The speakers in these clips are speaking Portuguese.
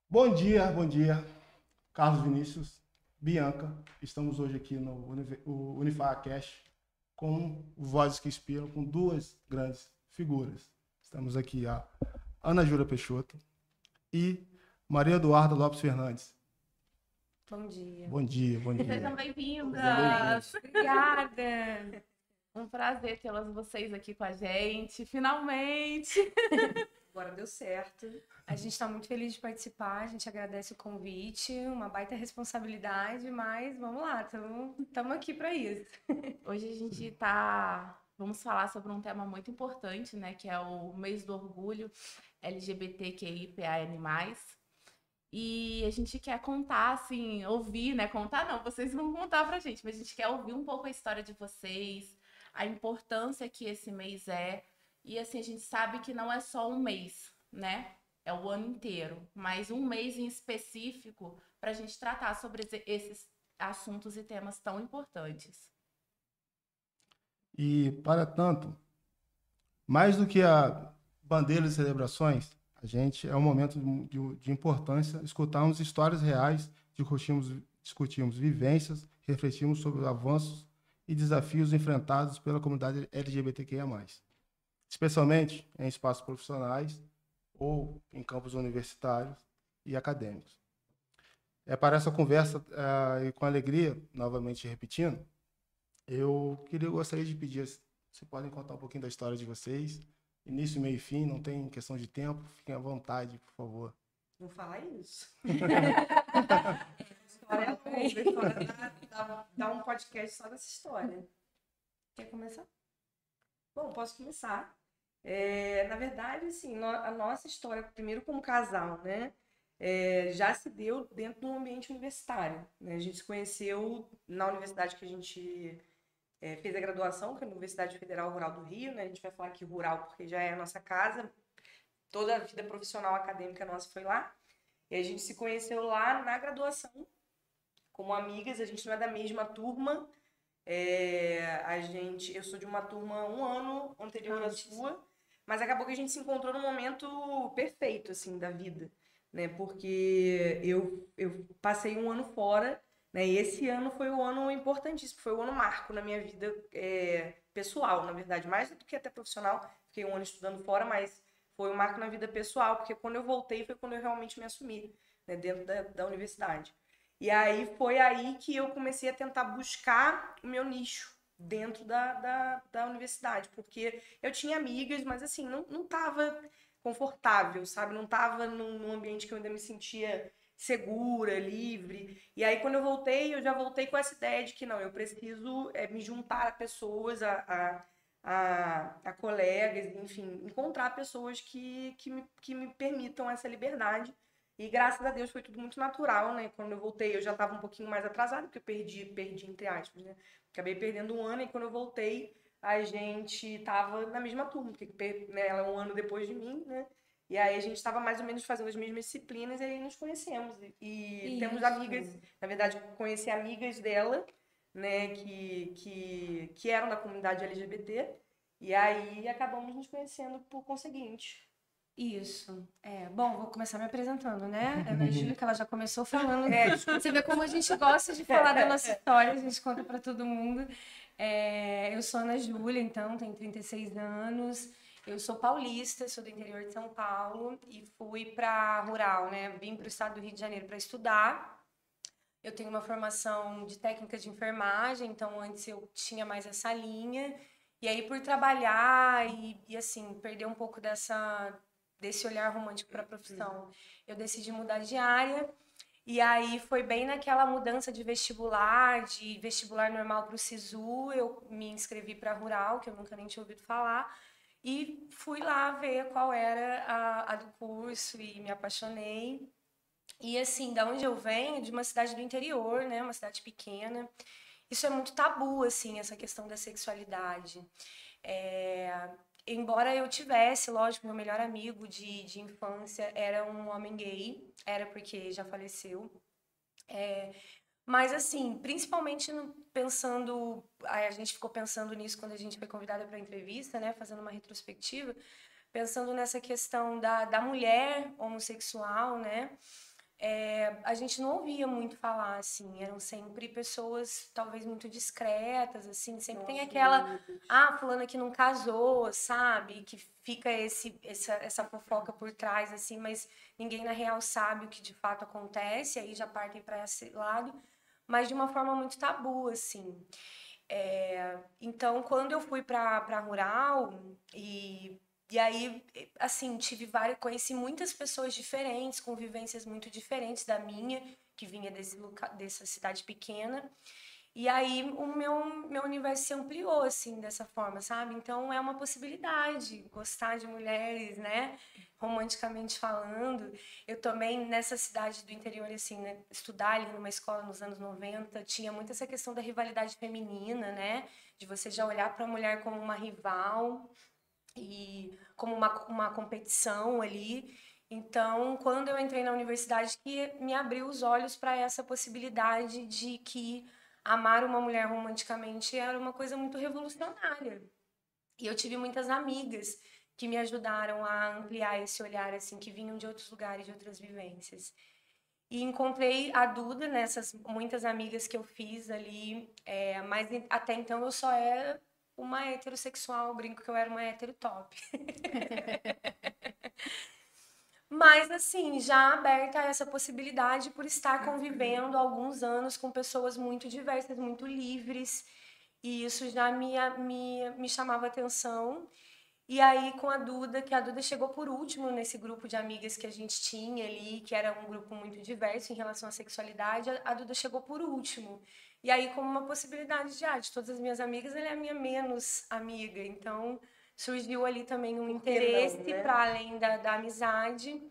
Bom dia, Carlos Vinícius, Bianca. Estamos hoje aqui no UniFaCast com Vozes que Inspiram, com duas grandes figuras. Estamos aqui a Ana Júlia Peixoto e Maria Eduarda Lopes Fernandes. Bom dia. Bom dia. Sejam bem-vindas. Obrigada. Um prazer tê-las vocês aqui com a gente, finalmente. Agora deu certo. A gente está muito feliz de participar, a gente agradece o convite, uma baita responsabilidade, mas vamos lá, estamos aqui para isso. Hoje a gente vamos falar sobre um tema muito importante, né, que é o mês do orgulho LGBTQIA+. E a gente quer contar, assim, ouvir, né, contar não, vocês vão contar pra gente, mas a gente quer ouvir um pouco a história de vocês, a importância que esse mês é. E assim, a gente sabe que não é só um mês, né? É o ano inteiro. Mas um mês em específico para a gente tratar sobre esses assuntos e temas tão importantes. E, para tanto, mais do que a bandeira de celebrações, é um momento de importância escutarmos histórias reais, discutimos vivências, refletimos sobre os avanços e desafios enfrentados pela comunidade LGBTQIA+. Especialmente em espaços profissionais ou em campos universitários e acadêmicos. Para essa conversa, e com alegria, novamente repetindo, eu gostaria de pedir, se podem contar um pouquinho da história de vocês, início, meio e fim, não tem questão de tempo, fiquem à vontade, por favor. Vou falar isso. A história dá um podcast só dessa história. Quer começar? Bom, posso começar. Na verdade, assim, a nossa história, primeiro como casal, né, já se deu dentro do ambiente universitário, né? A gente se conheceu na universidade que a gente fez a graduação, que é a Universidade Federal Rural do Rio, né? A gente vai falar aqui rural porque já é a nossa casa, toda a vida profissional acadêmica nossa foi lá. E a gente se conheceu lá na graduação, como amigas, a gente não é da mesma turma. Eu sou de uma turma um ano anterior à sua, mas acabou que a gente se encontrou num momento perfeito, assim, da vida, né? Porque eu passei um ano fora, né? E esse ano foi o ano importantíssimo, foi o ano marco na minha vida pessoal, na verdade, mais do que até profissional. Fiquei um ano estudando fora, mas foi um marco na vida pessoal, porque quando eu voltei foi quando eu realmente me assumi, né? Dentro da universidade. E aí foi aí que eu comecei a tentar buscar o meu nicho dentro da universidade, porque eu tinha amigas, mas assim, não tava confortável, sabe? Não tava num ambiente que eu ainda me sentia segura, livre. E aí quando eu já voltei com essa ideia de que não, eu preciso me juntar a pessoas, a colegas, enfim, encontrar pessoas que me permitam essa liberdade. E graças a Deus foi tudo muito natural, né? Quando eu voltei, eu já estava um pouquinho mais atrasada, porque eu perdi entre aspas, né? Acabei perdendo um ano e quando eu voltei, a gente tava na mesma turma, porque né, ela é um ano depois de mim, né? E aí a gente estava mais ou menos fazendo as mesmas disciplinas e aí nos conhecemos. E temos amigas, na verdade, conheci amigas dela, né? Que eram da comunidade LGBT. E aí acabamos nos conhecendo por conseguinte. Isso. Bom, vou começar me apresentando, né? Ana Júlia, que ela já começou falando. Você vê como a gente gosta de falar da nossa história, a gente conta para todo mundo. Eu sou Ana Júlia, então, tenho 36 anos. Eu sou paulista, sou do interior de São Paulo e fui para rural, né? Vim para o estado do Rio de Janeiro para estudar. Eu tenho uma formação de técnica de enfermagem, então antes eu tinha mais essa linha. E aí, por trabalhar e assim, perder um pouco desse olhar romântico para a profissão, eu decidi mudar de área. E aí foi bem naquela mudança de vestibular normal para o SISU, eu me inscrevi para rural, que eu nunca nem tinha ouvido falar, e fui lá ver qual era a do curso e me apaixonei. E assim, da onde eu venho, de uma cidade do interior, né, uma cidade pequena, isso é muito tabu, assim, essa questão da sexualidade. Embora eu tivesse, lógico, meu melhor amigo de infância era um homem gay, era porque já faleceu. Mas, assim, principalmente pensando... A gente ficou pensando nisso quando a gente foi convidada para a entrevista, né? Fazendo uma retrospectiva. pensando nessa questão da mulher homossexual, né? A gente não ouvia muito falar, assim, eram sempre pessoas talvez muito discretas, assim, sempre tem aquela, fulana que não casou, sabe? Que fica essa fofoca por trás, assim, mas ninguém na real sabe o que de fato acontece, aí já partem para esse lado, mas de uma forma muito tabu, assim. Então, quando eu fui para rural e aí, assim, conheci muitas pessoas diferentes, com vivências muito diferentes da minha, que vinha dessa cidade pequena. E aí o meu universo se ampliou, assim, dessa forma, sabe? Então é uma possibilidade gostar de mulheres, né? Romanticamente falando. Eu também, nessa cidade do interior, assim, né? Estudar ali numa escola nos anos 90, tinha muito essa questão da rivalidade feminina, né? De você já olhar para a mulher como uma rival e como uma competição ali. Então, quando eu entrei na universidade, que me abriu os olhos para essa possibilidade de que amar uma mulher romanticamente era uma coisa muito revolucionária. E eu tive muitas amigas que me ajudaram a ampliar esse olhar, assim, que vinham de outros lugares, de outras vivências. E encontrei a Duda nessas muitas amigas que eu fiz ali, mas até então eu só era uma heterossexual, brinco que eu era uma hétero top. Mas, assim, já aberta a essa possibilidade por estar convivendo há alguns anos com pessoas muito diversas, muito livres, e isso já me chamava atenção. E aí, com a Duda, que a Duda chegou por último nesse grupo de amigas que a gente tinha ali, que era um grupo muito diverso em relação à sexualidade, a Duda chegou por último. E aí, como uma possibilidade de todas as minhas amigas, ela é a minha menos amiga. Então, surgiu ali também um interesse né? para além da amizade.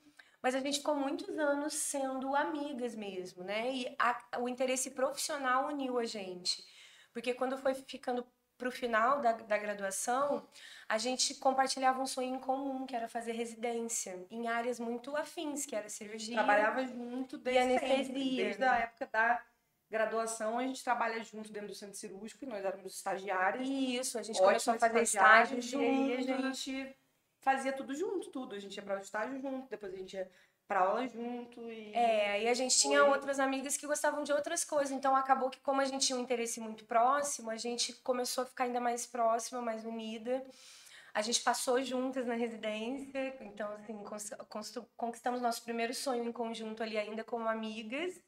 Mas a gente ficou muitos anos sendo amigas mesmo, né? E o interesse profissional uniu a gente. Porque quando foi ficando para o final da graduação, a gente compartilhava um sonho em comum, que era fazer residência em áreas muito afins, que era cirurgia. Trabalhava junto desde anestesia. Sempre. Desde a época da graduação, a gente trabalha junto dentro do centro cirúrgico, e nós éramos estagiários. Isso, a gente começou a fazer estágio junto. E aí a gente fazia tudo junto, tudo. A gente ia para o estágio junto, depois a gente ia para aula junto. E a gente tinha outras amigas que gostavam de outras coisas. Então, acabou que, como a gente tinha um interesse muito próximo, a gente começou a ficar ainda mais próxima, mais unida. A gente passou juntas na residência. Então, assim, conquistamos nosso primeiro sonho em conjunto ali, ainda como amigas.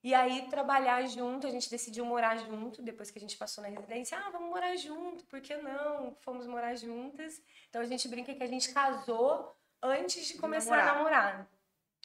E aí, trabalhar junto, a gente decidiu morar junto, depois que a gente passou na residência. Vamos morar junto, por que não? Fomos morar juntas. Então, a gente brinca que a gente casou antes de começar a namorar.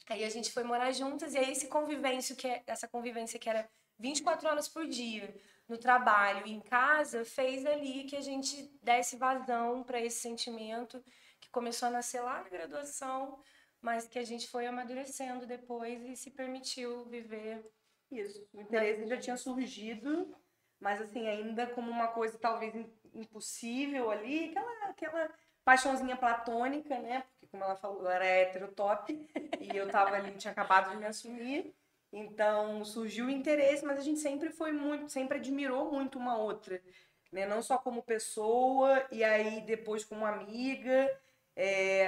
Aí a gente foi morar juntas, e aí essa convivência que era 24 horas por dia, no trabalho e em casa, fez ali que a gente desse vazão para esse sentimento que começou a nascer lá na graduação, mas que a gente foi amadurecendo depois e se permitiu viver. Isso, o interesse já tinha surgido, mas assim, ainda como uma coisa talvez impossível ali, aquela paixãozinha platônica, né? Porque como ela falou, ela era hétero top, e eu tava ali, tinha acabado de me assumir, então surgiu o interesse, mas a gente sempre sempre admirou muito uma outra, né? Não só como pessoa, e aí depois como amiga,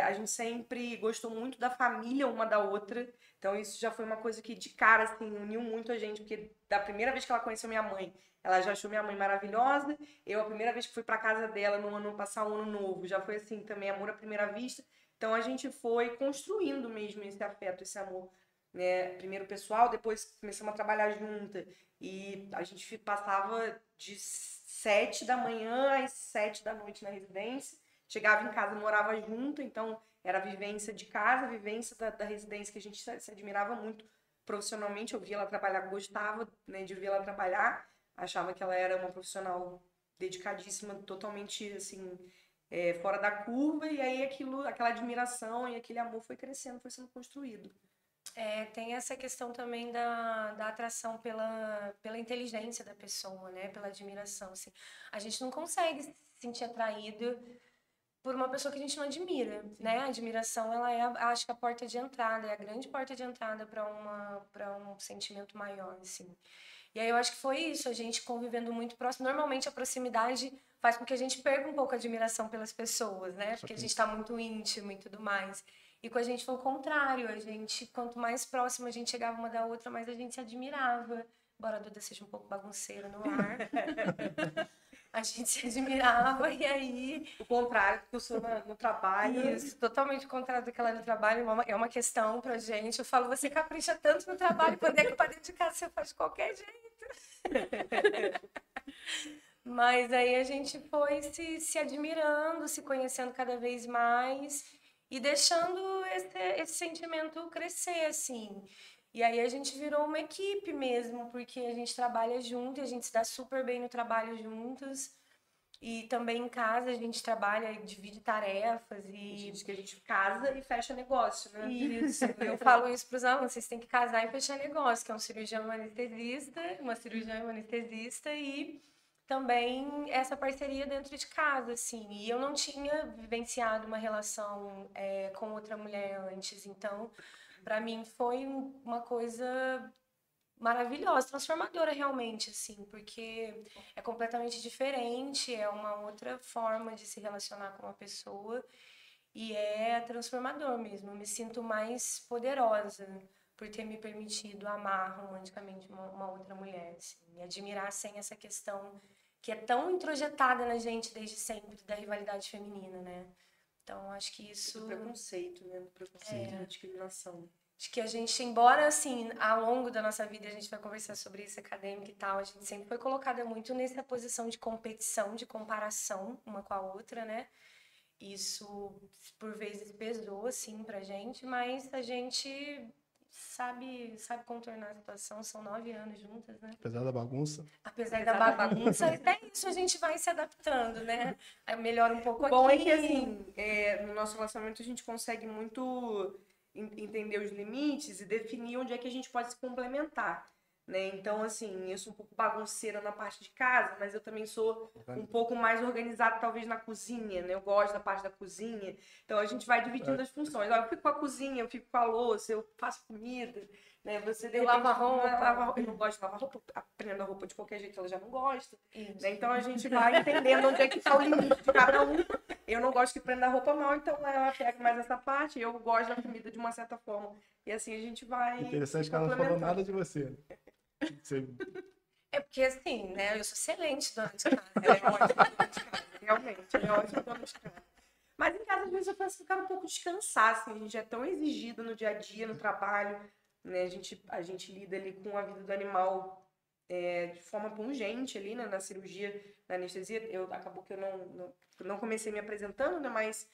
a gente sempre gostou muito da família uma da outra. Então isso já foi uma coisa que de cara assim uniu muito a gente, porque da primeira vez que ela conheceu minha mãe, ela já achou minha mãe maravilhosa. Eu, a primeira vez que fui para casa dela no ano passar um ano novo, já foi assim também amor à primeira vista. Então a gente foi construindo mesmo esse afeto, esse amor, né? Primeiro pessoal, depois começamos a trabalhar junta e a gente passava de 7 da manhã às 7 da noite na residência. Chegava em casa, morava junto, então era a vivência de casa, a vivência da residência, que a gente se admirava muito profissionalmente. Eu via ela trabalhar, gostava, né, de ver ela trabalhar, achava que ela era uma profissional dedicadíssima, totalmente assim, fora da curva, e aí aquela admiração e aquele amor foi crescendo, foi sendo construído. Tem essa questão também da atração pela inteligência da pessoa, né? Pela admiração, assim. A gente não consegue se sentir atraído por uma pessoa que a gente não admira, né? A admiração, ela acho que a porta de entrada, é a grande porta de entrada para um sentimento maior, assim. E aí eu acho que foi isso, a gente convivendo muito próximo. Normalmente a proximidade faz com que a gente perca um pouco a admiração pelas pessoas, né? Porque a gente tá muito íntimo e tudo mais. E com a gente foi o contrário, a gente, quanto mais próximo a gente chegava uma da outra, mais a gente se admirava. Embora a Duda seja um pouco bagunceira no ar. A gente se admirava e aí... O contrário do que eu sou no trabalho. Isso, totalmente o contrário do que ela é no trabalho. É uma questão pra gente. Eu falo, você capricha tanto no trabalho, quando é que pra dentro de casa você faz de qualquer jeito. Mas aí a gente foi se admirando, se conhecendo cada vez mais e deixando esse sentimento crescer, assim. E aí a gente virou uma equipe mesmo, porque a gente trabalha junto, e a gente se dá super bem no trabalho juntos. E também em casa a gente trabalha e divide tarefas e... Diz que a gente casa e fecha negócio, né? Isso, eu falo isso para os alunos, vocês têm que casar e fechar negócio, que é um cirurgião e uma anestesista, e também essa parceria dentro de casa, assim. E eu não tinha vivenciado uma relação com outra mulher antes, então, para mim foi uma coisa maravilhosa, transformadora realmente, assim, porque é completamente diferente, é uma outra forma de se relacionar com uma pessoa e é transformador mesmo. Eu me sinto mais poderosa por ter me permitido amar romanticamente uma outra mulher, assim, e admirar sem essa questão que é tão introjetada na gente desde sempre da rivalidade feminina, né? Então, acho que isso... Do preconceito, né? Do preconceito, da discriminação. Acho que a gente, embora, assim, ao longo da nossa vida, a gente vai conversar sobre isso acadêmico e tal, a gente sempre foi colocada muito nessa posição de competição, de comparação uma com a outra, né? Isso, por vezes, pesou, assim, pra gente, mas a gente sabe contornar a situação, são 9 anos juntas, né? Apesar da bagunça. Apesar da bagunça, até isso a gente vai se adaptando, né? Aí melhora um pouco aqui. Bom é que, assim, no nosso relacionamento a gente consegue muito entender os limites e definir onde é que a gente pode se complementar, né? Então, assim, eu sou um pouco bagunceira na parte de casa, mas eu também sou um pouco mais organizada, talvez, na cozinha, né? Eu gosto da parte da cozinha. Então, a gente vai dividindo as funções. Eu fico com a cozinha, eu fico com a louça, eu faço comida, né? Você, de repente, lava roupa. Eu não gosto de lavar roupa, aprendo a roupa de qualquer jeito, ela já não gosta. Né? Então, a gente vai entendendo onde é que está o limite de cada um. Eu não gosto que prenda a roupa mal, então ela pega mais essa parte. Eu gosto da comida de uma certa forma. E assim a gente vai... Interessante que ela não falou nada de você. É porque, assim, né? Eu sou excelente dona de casa. Ela é ótima dona de casa, realmente. Ela é ótima dona de casa. Mas em casa, às vezes, eu penso que eu quero um pouco descansar, assim. A gente é tão exigido no dia a dia, no trabalho, né? A gente lida ali com a vida do animal de forma pungente ali, né? Na cirurgia, na anestesia. Acabou que eu não comecei me apresentando, né? Mas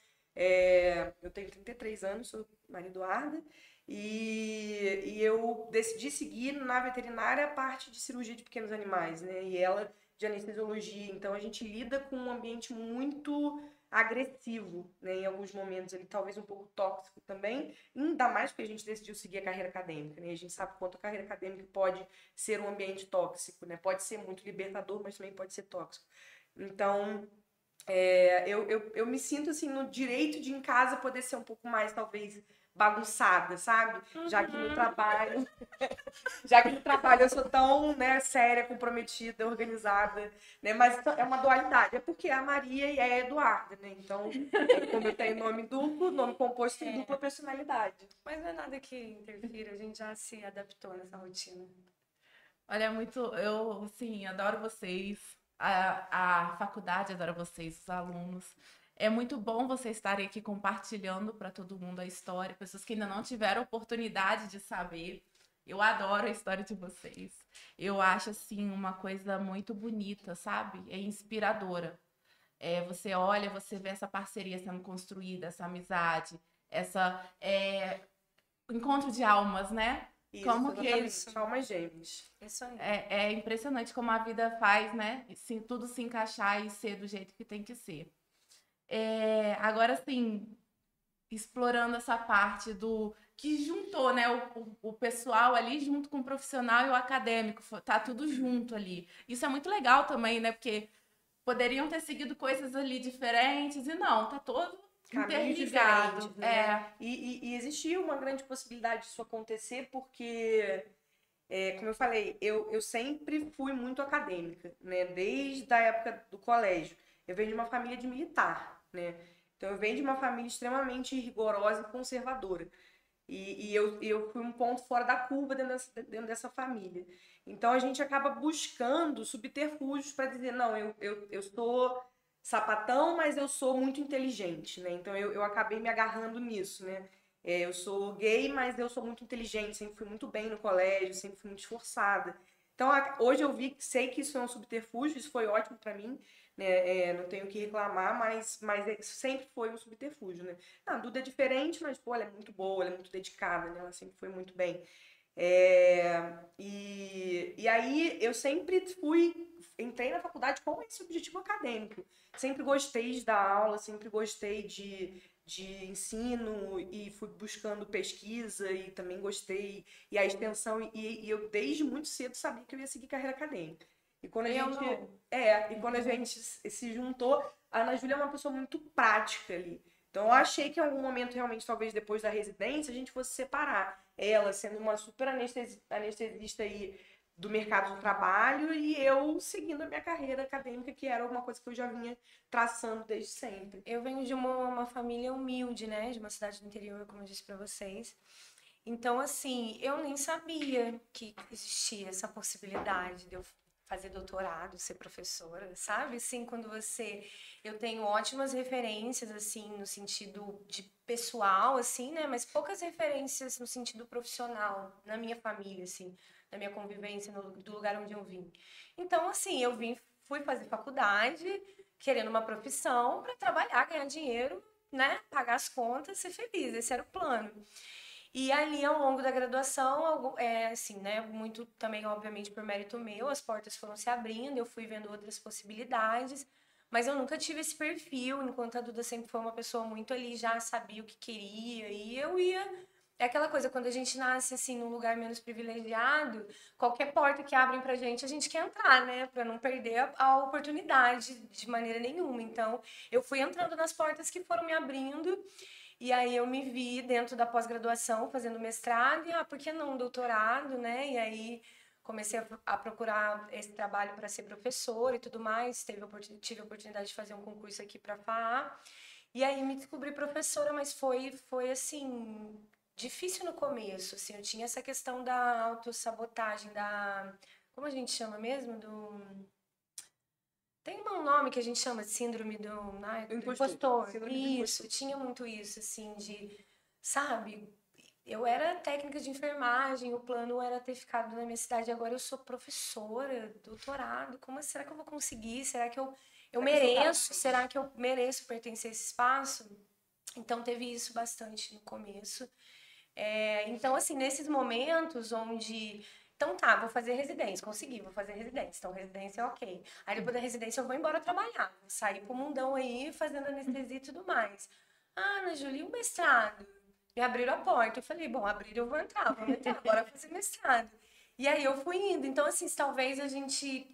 eu tenho 33 anos, sou Maria Eduarda. E eu decidi seguir na veterinária a parte de cirurgia de pequenos animais, né? E ela de anestesiologia. Então a gente lida com um ambiente muito agressivo, né? Em alguns momentos ele talvez um pouco tóxico também, ainda mais porque a gente decidiu seguir a carreira acadêmica, né? A gente sabe quanto a carreira acadêmica pode ser um ambiente tóxico, né? Pode ser muito libertador, mas também pode ser tóxico. Então eu me sinto assim no direito de em casa poder ser um pouco mais talvez bagunçada, sabe? Já que no trabalho eu sou tão, né, séria, comprometida, organizada, né? Mas é uma dualidade, é porque é a Maria e é a Eduarda, né? Então, como eu tenho nome duplo, nome composto tem dupla personalidade. Mas não é nada que interfira, a gente já se adaptou nessa rotina. Olha, eu, assim, adoro vocês, a faculdade adora vocês, os alunos. É muito bom vocês estarem aqui compartilhando para todo mundo a história, pessoas que ainda não tiveram oportunidade de saber. Eu adoro a história de vocês. Eu acho, assim, uma coisa muito bonita, sabe? É inspiradora. Você olha, você vê essa parceria sendo construída, essa amizade, encontro de almas, né? Isso, como que almas gêmeas. Isso aí. É impressionante como a vida faz, né? Tudo se encaixar e ser do jeito que tem que ser. Agora, assim, explorando essa parte do que juntou, né, o pessoal ali junto com o profissional e o acadêmico, tá tudo junto ali. Isso é muito legal também, né, porque poderiam ter seguido coisas ali diferentes e não, tá todo interligado. Né? E existia uma grande possibilidade disso acontecer porque como eu falei, eu sempre fui muito acadêmica, né? Desde a época do colégio. Eu venho de uma família de militar, né? Então, eu venho de uma família extremamente rigorosa e conservadora. E eu fui um ponto fora da curva dentro dessa família. Então, a gente acaba buscando subterfúgios para dizer, não, eu sou sapatão, mas eu sou muito inteligente, né? Então, eu acabei me agarrando nisso, né? Eu sou gay, mas eu sou muito inteligente, sempre fui muito bem no colégio, sempre fui muito esforçada. Então, hoje eu sei que isso é um subterfúgio, isso foi ótimo para mim, né? Não tenho o que reclamar, mas sempre foi um subterfúgio, né? A Duda é diferente, mas, pô, ela é muito boa, ela é muito dedicada, né? Ela sempre foi muito bem. E aí eu sempre entrei na faculdade com esse objetivo acadêmico. Sempre gostei de dar aula, sempre gostei de ensino e fui buscando pesquisa e também gostei. E a extensão, e eu desde muito cedo sabia que eu ia seguir carreira acadêmica. E quando a gente se juntou, a Ana Júlia é uma pessoa muito prática ali. Então eu achei que em algum momento, realmente, talvez depois da residência, a gente fosse separar. Ela sendo uma super anestesista aí do mercado do trabalho e eu seguindo a minha carreira acadêmica, que era alguma coisa que eu já vinha traçando desde sempre. Eu venho de uma família humilde, né? De uma cidade do interior, como eu disse para vocês. Então, assim, eu nem sabia que existia essa possibilidade de eu fazer doutorado, ser professora, sabe? Assim, eu tenho ótimas referências, assim, no sentido de pessoal, assim, né? Mas poucas referências no sentido profissional, na minha família, assim, na minha convivência, do lugar onde eu vim. Então, assim, fui fazer faculdade, querendo uma profissão para trabalhar, ganhar dinheiro, né? Pagar as contas, ser feliz. Esse era o plano. E ali, ao longo da graduação, assim, né, muito também, obviamente, por mérito meu, as portas foram se abrindo, eu fui vendo outras possibilidades, mas eu nunca tive esse perfil, enquanto a Duda sempre foi uma pessoa muito ali, já sabia o que queria, e eu ia... É aquela coisa, quando a gente nasce, assim, num lugar menos privilegiado, qualquer porta que abrem pra gente, a gente quer entrar, né, pra não perder a oportunidade de maneira nenhuma. Então, eu fui entrando nas portas que foram me abrindo. E aí eu me vi dentro da pós-graduação fazendo mestrado e, por que não doutorado, né? E aí comecei a procurar esse trabalho para ser professora e tudo mais. Tive a oportunidade de fazer um concurso aqui para a FAA. E aí me descobri professora, mas foi assim, difícil no começo, assim. Eu tinha essa questão da autossabotagem, como a gente chama mesmo? Tem um nome que a gente chama de síndrome do impostor. Isso, tinha muito isso, assim, sabe? Eu era técnica de enfermagem, o plano era ter ficado na minha cidade, agora eu sou professora, doutorado, será que eu vou conseguir? Será que eu mereço? Será que eu mereço pertencer a esse espaço? Então, teve isso bastante no começo. Então, assim, nesses momentos onde... Então tá, vou fazer residência, consegui, vou fazer residência. Então, residência é ok. Aí depois da residência eu vou embora trabalhar. Vou sair pro mundão aí, fazendo anestesia e tudo mais. Ah, Ana Júlia, e o mestrado? Me abriram a porta. Eu falei, bom, abrir eu vou entrar, agora fazer mestrado. E aí eu fui indo. Então, assim, se talvez a gente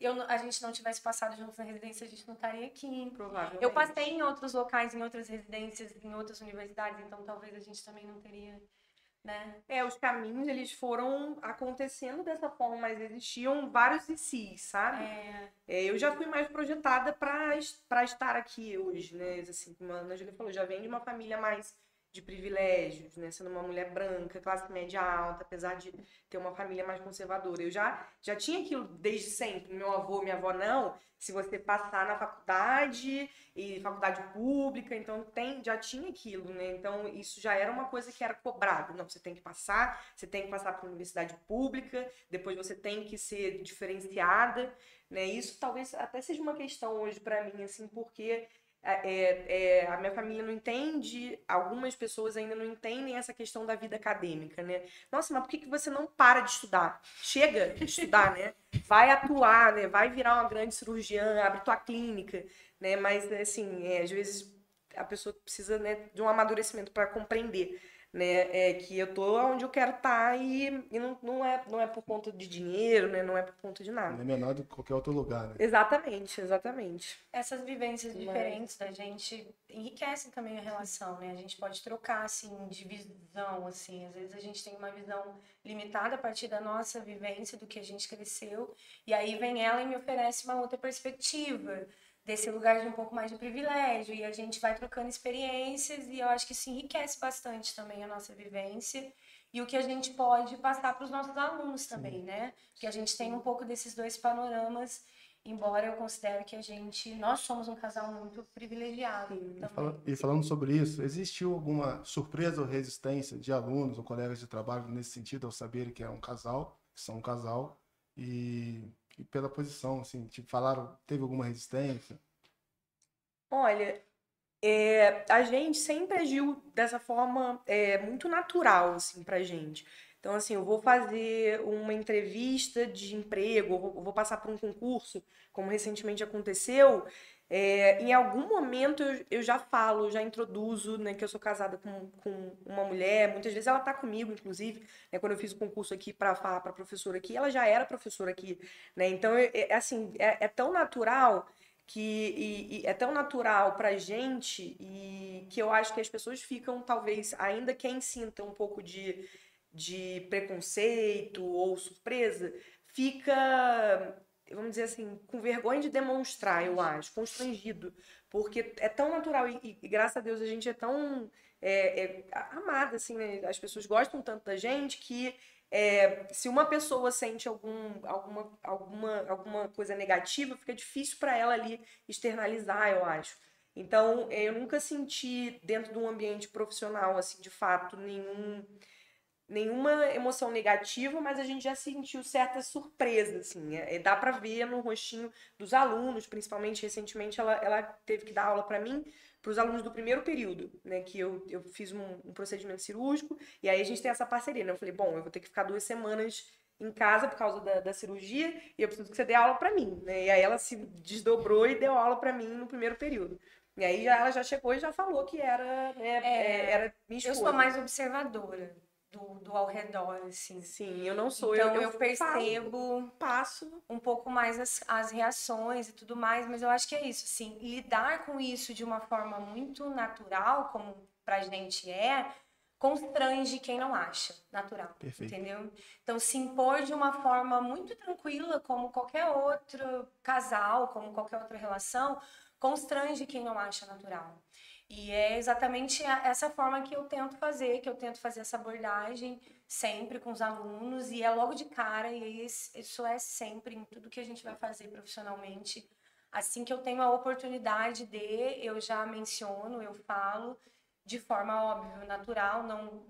não tivesse passado juntos na residência, a gente não estaria aqui. Provavelmente. Eu passei em outros locais, em outras residências, em outras universidades, então talvez a gente também não teria... Né? Os caminhos, eles foram acontecendo dessa forma, mas existiam vários ICs, sabe? Eu já fui mais projetada para estar aqui hoje, né? Assim, como a Ana Júlia falou, já vem de uma família mais de privilégios, né? Sendo uma mulher branca, classe média alta, apesar de ter uma família mais conservadora. Eu já tinha aquilo desde sempre. Meu avô, minha avó, não. Se você passar na faculdade, e faculdade pública, então já tinha aquilo, né? Então, isso já era uma coisa que era cobrado. Não, você tem que passar para a universidade pública, depois você tem que ser diferenciada, né? Isso talvez até seja uma questão hoje para mim, assim, porque... a minha família não entende, algumas pessoas ainda não entendem essa questão da vida acadêmica, né? Nossa, mas por que você não para de estudar? Chega de estudar, né? Vai atuar, né? Vai virar uma grande cirurgiã, abre tua clínica, né? Mas, assim, às vezes a pessoa precisa, né, de um amadurecimento para compreender, né? Que eu tô onde eu quero estar e não é por conta de dinheiro, né? Não é por conta de nada. Não é menor do que qualquer outro lugar, né? Exatamente, exatamente. Essas vivências diferentes da gente enriquecem também a relação, né? A gente pode trocar, assim, de visão, assim. Às vezes a gente tem uma visão limitada a partir da nossa vivência, do que a gente cresceu, e aí vem ela e me oferece uma outra perspectiva, desse lugar de um pouco mais de privilégio, e a gente vai trocando experiências, e eu acho que isso enriquece bastante também a nossa vivência, e o que a gente pode passar para os nossos alunos também, né? Porque a gente tem um pouco desses dois panoramas, embora eu considere que nós somos um casal muito privilegiado também. E falando sobre isso, existiu alguma surpresa ou resistência de alunos ou colegas de trabalho nesse sentido, ao saberem que é um casal, que são um casal, e pela posição, assim, tipo, falaram, teve alguma resistência? Olha, a gente sempre agiu dessa forma muito natural, assim, pra gente. Então, assim, eu vou fazer uma entrevista de emprego, eu vou passar por um concurso, como recentemente aconteceu. Em algum momento eu já falo, já introduzo, né, que eu sou casada com uma mulher. Muitas vezes ela tá comigo, inclusive, né, quando eu fiz o concurso aqui para professora aqui, ela já era professora aqui, né? Então, assim, é tão natural e é tão natural pra gente e que eu acho que as pessoas ficam, talvez, ainda quem sinta um pouco de preconceito ou surpresa, fica, vamos dizer assim, com vergonha de demonstrar, eu acho, constrangido, porque é tão natural e graças a Deus a gente é tão amada, assim, né? As pessoas gostam tanto da gente que se uma pessoa sente alguma coisa negativa, fica difícil para ela ali externalizar, eu acho. Então, eu nunca senti dentro de um ambiente profissional, assim, de fato, nenhuma emoção negativa, mas a gente já sentiu certa surpresa, assim. Dá para ver no rostinho dos alunos, principalmente recentemente ela teve que dar aula para mim, para os alunos do primeiro período, né? Que eu fiz um procedimento cirúrgico, e aí a gente tem essa parceria, né? Eu falei, bom, eu vou ter que ficar 2 semanas em casa por causa da cirurgia, e eu preciso que você dê aula para mim, né? E aí ela se desdobrou e deu aula para mim no primeiro período. E aí ela já chegou e já falou que era, né, era minha esposa. Eu sou mais observadora do ao redor, assim. Sim, eu não sou. Então eu percebo passo um pouco mais as reações e tudo mais, mas eu acho que é isso, assim, lidar com isso de uma forma muito natural, como pra gente constrange quem não acha natural, Perfeito. entendeu? Então se impor de uma forma muito tranquila, como qualquer outro casal, como qualquer outra relação, constrange quem não acha natural. E é exatamente essa forma que eu tento fazer essa abordagem sempre com os alunos, e é logo de cara, e isso é sempre em tudo que a gente vai fazer profissionalmente. Assim que eu tenho a oportunidade eu já menciono, eu falo de forma óbvia, natural, não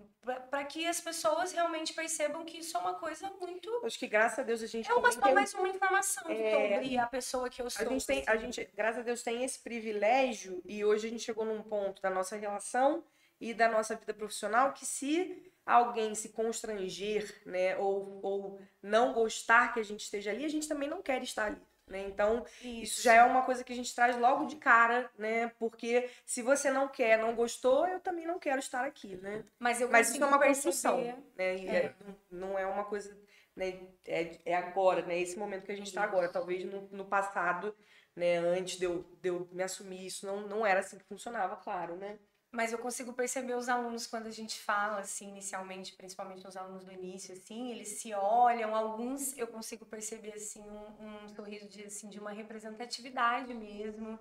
para que as pessoas realmente percebam que isso é uma coisa muito. Acho que graças a Deus a gente só mais uma informação sobre a pessoa que eu sou. A gente, graças a Deus, tem esse privilégio, e hoje a gente chegou num ponto da nossa relação e da nossa vida profissional que se alguém se constranger, né, ou não gostar que a gente esteja ali, a gente também não quer estar ali. Né? Então, isso já é uma coisa que a gente traz logo de cara, né? Porque se você não quer, não gostou, eu também não quero estar aqui, né? Mas isso é uma construção, né? E não é uma coisa, né? É agora, né? Esse momento que a gente está agora. Talvez no passado, né? Antes de eu me assumir, isso não era assim que funcionava, claro, né? Mas eu consigo perceber os alunos quando a gente fala, assim, inicialmente, principalmente os alunos do início, assim, eles se olham, alguns eu consigo perceber, assim, um sorriso de uma representatividade mesmo,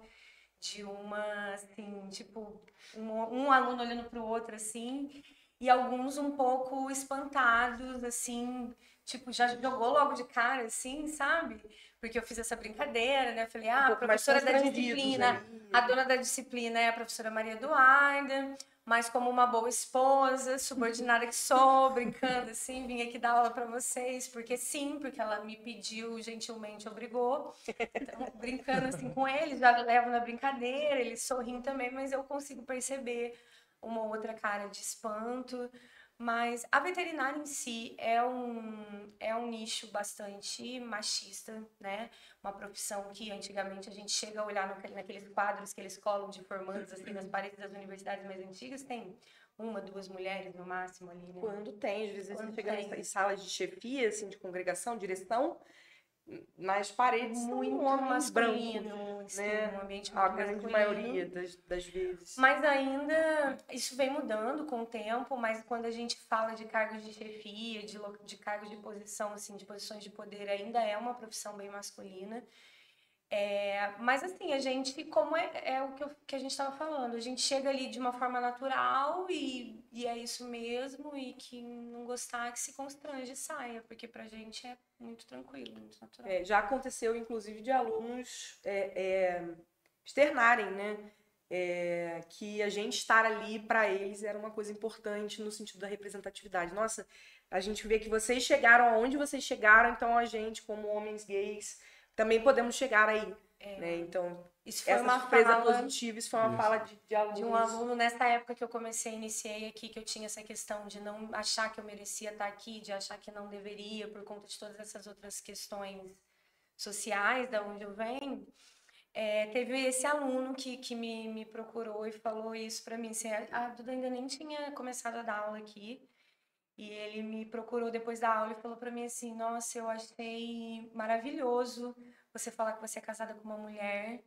de uma, assim, tipo, um aluno olhando para o outro, assim, e alguns um pouco espantados, assim, tipo, já jogou logo de cara, assim, sabe? Porque eu fiz essa brincadeira, né? Eu falei, a professora da disciplina, a dona da disciplina é a professora Maria Eduarda, mas como uma boa esposa, subordinada que sou, brincando assim, vim aqui dar aula para vocês, porque sim, porque ela me pediu, gentilmente obrigou. Então, brincando assim com eles, já levo na brincadeira, eles sorriem também, mas eu consigo perceber uma outra cara de espanto. Mas a veterinária em si é um nicho bastante machista, né? Uma profissão que antigamente a gente chega a olhar naqueles quadros que eles colam de formandos assim nas paredes das universidades mais antigas, tem uma, duas mulheres no máximo ali, né? Quando tem, às vezes Quando você chega tem. em salas de chefia, assim, de congregação, direção, nas paredes Muito são homens brancos, masculino, sim, né? um ambiente A muito grande masculino. maioria das vezes. Mas ainda, isso vem mudando com o tempo, mas quando a gente fala de cargos de chefia, de cargos de posição, assim, de posições de poder, ainda é uma profissão bem masculina. Mas assim, a gente, como é o que a gente estava falando, a gente chega ali de uma forma natural e é isso mesmo, e que não gostar, que se constrange e saia, porque pra gente é muito tranquilo, muito natural. Já aconteceu, inclusive, de alunos externarem, né? Que a gente estar ali para eles era uma coisa importante no sentido da representatividade. Nossa, a gente vê que vocês chegaram aonde vocês chegaram, então a gente, como homens gays, também podemos chegar aí. Né? Então, isso foi essa uma surpresa fala positiva, isso foi uma fala de alunos. De um aluno, nessa época que eu iniciei aqui, que eu tinha essa questão de não achar que eu merecia estar aqui, de achar que não deveria, por conta de todas essas outras questões sociais, da onde eu venho. Teve esse aluno que me procurou e falou isso para mim. Assim, a Duda ainda nem tinha começado a dar aula aqui. E ele me procurou depois da aula e falou para mim assim: nossa, eu achei maravilhoso você falar que você é casada com uma mulher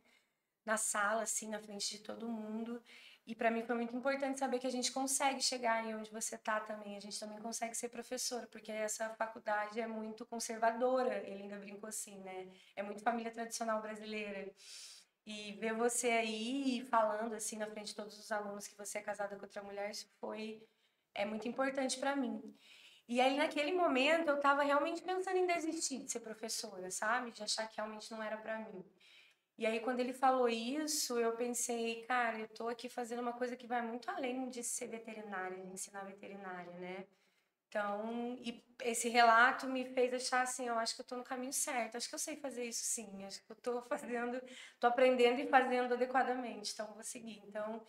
na sala, assim, na frente de todo mundo. E para mim foi muito importante saber que a gente consegue chegar aí onde você tá também. A gente também consegue ser professor, porque essa faculdade é muito conservadora. Ele ainda brincou assim, né? É muito família tradicional brasileira. E ver você aí falando assim na frente de todos os alunos que você é casada com outra mulher, isso é muito importante para mim. E aí, naquele momento, eu estava realmente pensando em desistir de ser professora, sabe? De achar que realmente não era para mim. E aí, quando ele falou isso, eu pensei, cara, eu tô aqui fazendo uma coisa que vai muito além de ser veterinária, de ensinar veterinária, né? Então, e esse relato me fez achar assim, eu acho que eu tô no caminho certo, acho que eu sei fazer isso sim, acho que eu tô aprendendo e fazendo adequadamente, então vou seguir. Então,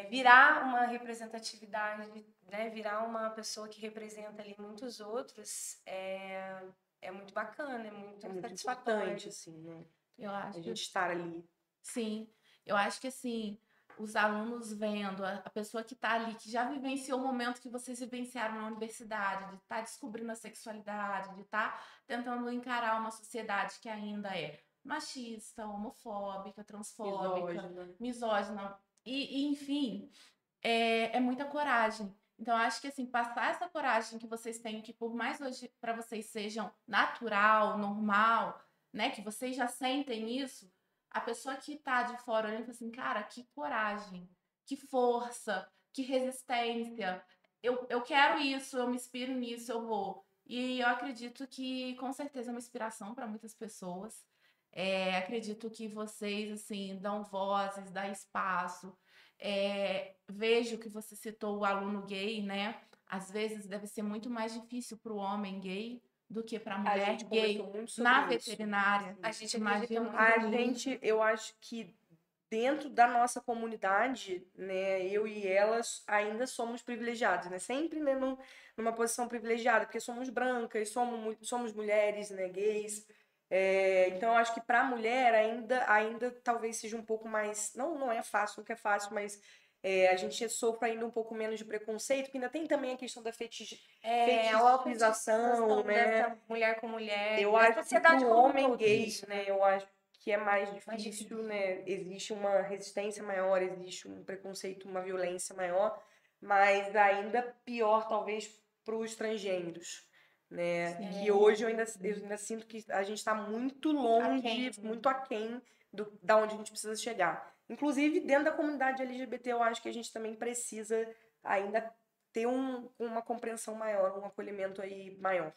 virar uma representatividade, né? Virar uma pessoa que representa ali muitos outros é muito bacana, é muito satisfatório. Importante, assim, né? Eu acho. A gente estar ali. Sim, eu acho que assim, os alunos vendo, a pessoa que está ali, que já vivenciou o momento que vocês vivenciaram na universidade, de estar descobrindo a sexualidade, de estar tentando encarar uma sociedade que ainda é machista, homofóbica, transfóbica, misógina, e enfim, é muita coragem. Então, acho que assim, passar essa coragem que vocês têm, que por mais hoje para vocês sejam natural, normal, né, que vocês já sentem isso, a pessoa que tá de fora olhando assim, cara, que coragem, que força, que resistência. Eu quero isso, eu me inspiro nisso, eu vou. E eu acredito que, com certeza, é uma inspiração para muitas pessoas. Acredito que vocês, assim, dão vozes, dão espaço. Vejo que você citou o aluno gay, né? Às vezes deve ser muito mais difícil para o homem gay do que para a mulher gay na veterinária. A gente imagina eu acho que dentro da nossa comunidade, né, eu e elas ainda somos privilegiados, né? Sempre, né, numa posição privilegiada, porque somos brancas, somos mulheres, né, gays. Então, eu acho que para a mulher ainda talvez seja um pouco mais. Não é fácil, nunca é fácil, mas a gente sofre ainda um pouco menos de preconceito, porque ainda tem também a questão da fetichização, né? Mulher com mulher. Eu acho que pro homem gay, né? Eu acho que é mais difícil, né? Existe uma resistência maior, existe um preconceito, uma violência maior, mas ainda pior, talvez, para os transgêneros. Né? Que hoje eu ainda sinto que a gente está muito longe, muito aquém da onde a gente precisa chegar. Inclusive, dentro da comunidade LGBT, eu acho que a gente também precisa ainda ter uma compreensão maior, um acolhimento aí maior.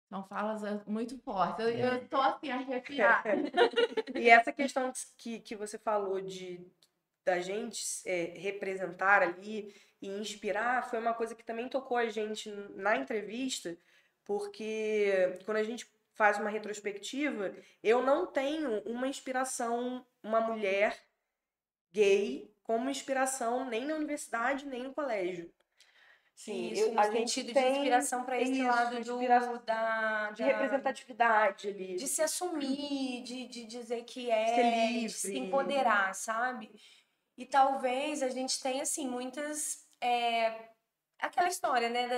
São falas muito fortes. Eu tô assim, arrepiada. E essa questão que você falou da gente representar ali e inspirar foi uma coisa que também tocou a gente na entrevista, porque quando a gente faz uma retrospectiva, eu não tenho uma inspiração, uma mulher gay como inspiração nem na universidade, nem no colégio. Sim, isso no sentido de inspiração para esse lado de representatividade ali. De se assumir, de dizer que é, de se empoderar, sabe? E talvez a gente tenha, assim, muitas... aquela história, né,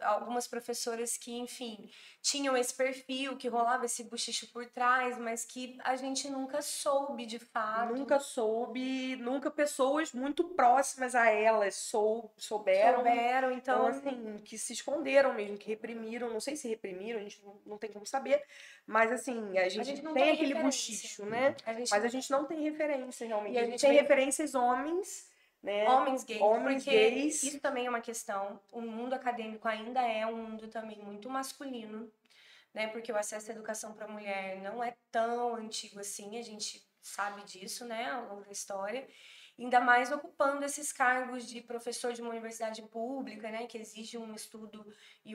algumas professoras que, enfim, tinham esse perfil, que rolava esse bochicho por trás, mas que a gente nunca soube de fato. Nunca soube, nunca pessoas muito próximas a elas souberam. Então, assim, que se esconderam mesmo, que reprimiram, não sei se reprimiram, a gente não tem como saber, mas assim, a gente não tem aquele bochicho, né? Mas a gente não tem referência, realmente. A gente tem referências homens, né? Homens gays, homens gays. Isso também é uma questão. O mundo acadêmico ainda é um mundo também muito masculino, né? Porque o acesso à educação para a mulher não é tão antigo assim, a gente sabe disso, né, ao longo da história. Ainda mais ocupando esses cargos de professor de uma universidade pública, né, que exige um estudo e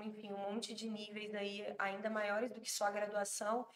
enfim, um monte de níveis aí ainda maiores do que só a graduação.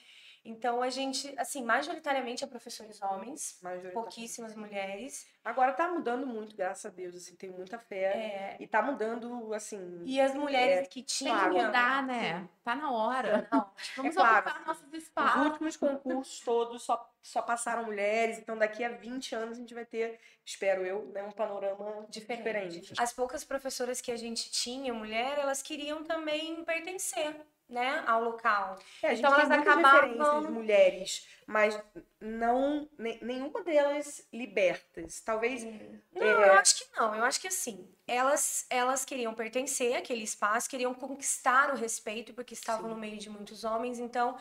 Então, a gente, assim, majoritariamente é professores homens, pouquíssimas mulheres. Agora tá mudando muito, graças a Deus, assim, tenho muita fé. E tá mudando, assim... E as mulheres que tinham... Tem que mudar, né? Sim. Tá na hora. Vamos ocupar nossos espaços. Os últimos concursos todos só passaram mulheres, então daqui a 20 anos a gente vai ter, espero eu, né, um panorama diferente. As poucas professoras que a gente tinha, mulher, elas queriam também pertencer, né, ao local. Então elas acabavam referências mulheres, mas não nenhuma delas libertas. Talvez não, eu acho que não. Eu acho que assim, elas queriam pertencer àquele espaço, queriam conquistar o respeito porque estavam no meio de muitos homens, então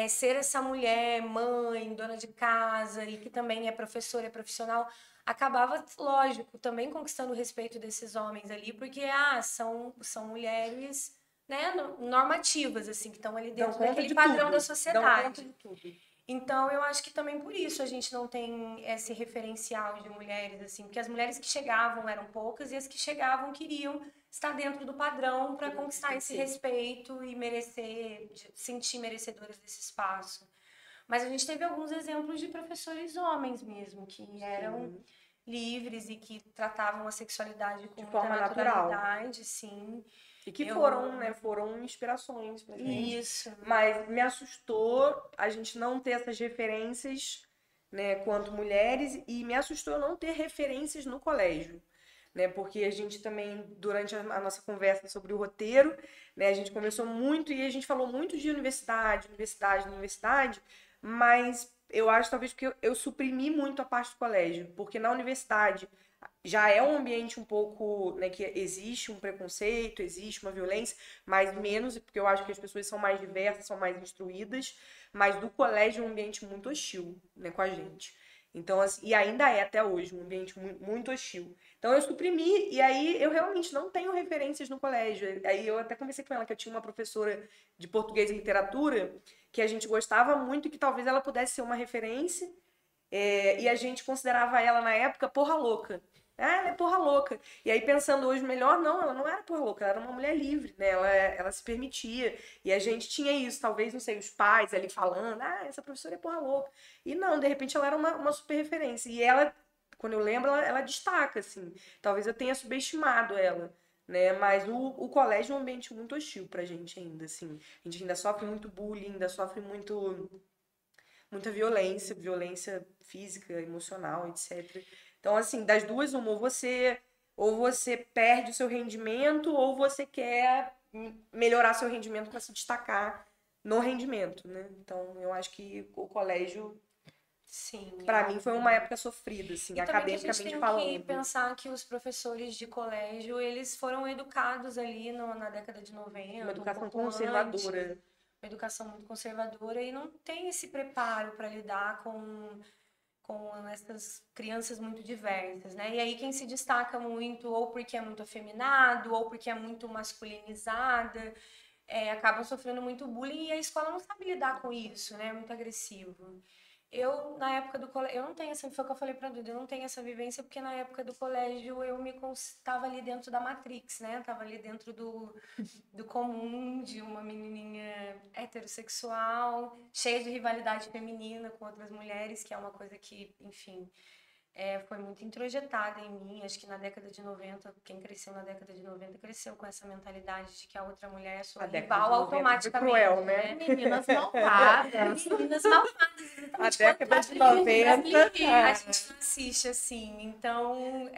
ser essa mulher, mãe, dona de casa e que também é professora, é profissional, acabava, lógico, também conquistando o respeito desses homens ali, porque são mulheres, né, normativas, assim, que estão ali dentro daquele padrão da sociedade. Dão conta de tudo. Então, eu acho que também por isso a gente não tem esse referencial de mulheres, assim, porque as mulheres que chegavam eram poucas e as que chegavam queriam estar dentro do padrão para conquistar esse respeito e sentir merecedoras desse espaço. Mas a gente teve alguns exemplos de professores homens mesmo, que eram livres e que tratavam a sexualidade com muita naturalidade, sim. E que foram inspirações pra gente. Isso. Mas me assustou a gente não ter essas referências, né, quanto mulheres, e me assustou não ter referências no colégio, né, porque a gente também, durante a nossa conversa sobre o roteiro, né, a gente conversou muito e a gente falou muito de universidade, mas eu acho talvez porque eu suprimi muito a parte do colégio, porque na universidade já é um ambiente um pouco, né, que existe um preconceito, existe uma violência, mas menos, porque eu acho que as pessoas são mais diversas, são mais instruídas, mas do colégio é um ambiente muito hostil, né, com a gente. Então, assim, e ainda é até hoje um ambiente muito hostil. Então eu suprimi, e aí eu realmente não tenho referências no colégio. Aí eu até conversei com ela que eu tinha uma professora de português e literatura que a gente gostava muito e que talvez ela pudesse ser uma referência, e a gente considerava ela na época porra louca. Ela é porra louca. E aí, pensando hoje melhor, não, ela não era porra louca, ela era uma mulher livre, né? Ela se permitia. E a gente tinha isso, talvez, não sei, os pais ali falando, essa professora é porra louca. E não, de repente ela era uma super referência. E ela, quando eu lembro, ela destaca, assim. Talvez eu tenha subestimado ela, né? Mas o colégio é um ambiente muito hostil pra gente ainda, assim. A gente ainda sofre muito bullying, ainda sofre muita violência física, emocional, etc. Então, assim, das duas, uma, ou você perde o seu rendimento, ou você quer melhorar seu rendimento para se destacar no rendimento, né? Então, eu acho que o colégio, para mim, foi uma época sofrida, assim, academicamente falando. A gente tem que pensar que os professores de colégio, eles foram educados ali na década de 90. Uma educação conservadora. Uma educação muito conservadora e não tem esse preparo para lidar com essas crianças muito diversas, né? E aí quem se destaca muito, ou porque é muito afeminado, ou porque é muito masculinizada, acaba sofrendo muito bullying e a escola não sabe lidar com isso, né? É muito agressivo. Eu, na época do colégio, eu não tenho essa, foi o que eu falei pra Duda, eu não tenho essa vivência porque na época do colégio eu estava ali dentro da Matrix, né? Tava ali dentro do comum de uma menininha heterossexual, cheia de rivalidade feminina com outras mulheres, que é uma coisa que, enfim, foi muito introjetada em mim. Acho que na década de 90, quem cresceu na década de 90 cresceu com essa mentalidade de que a outra mulher é sua rival automaticamente. Cruel, né? Meninas malvadas. Meninas malvadas. A década de 90. A gente não assiste assim. Então,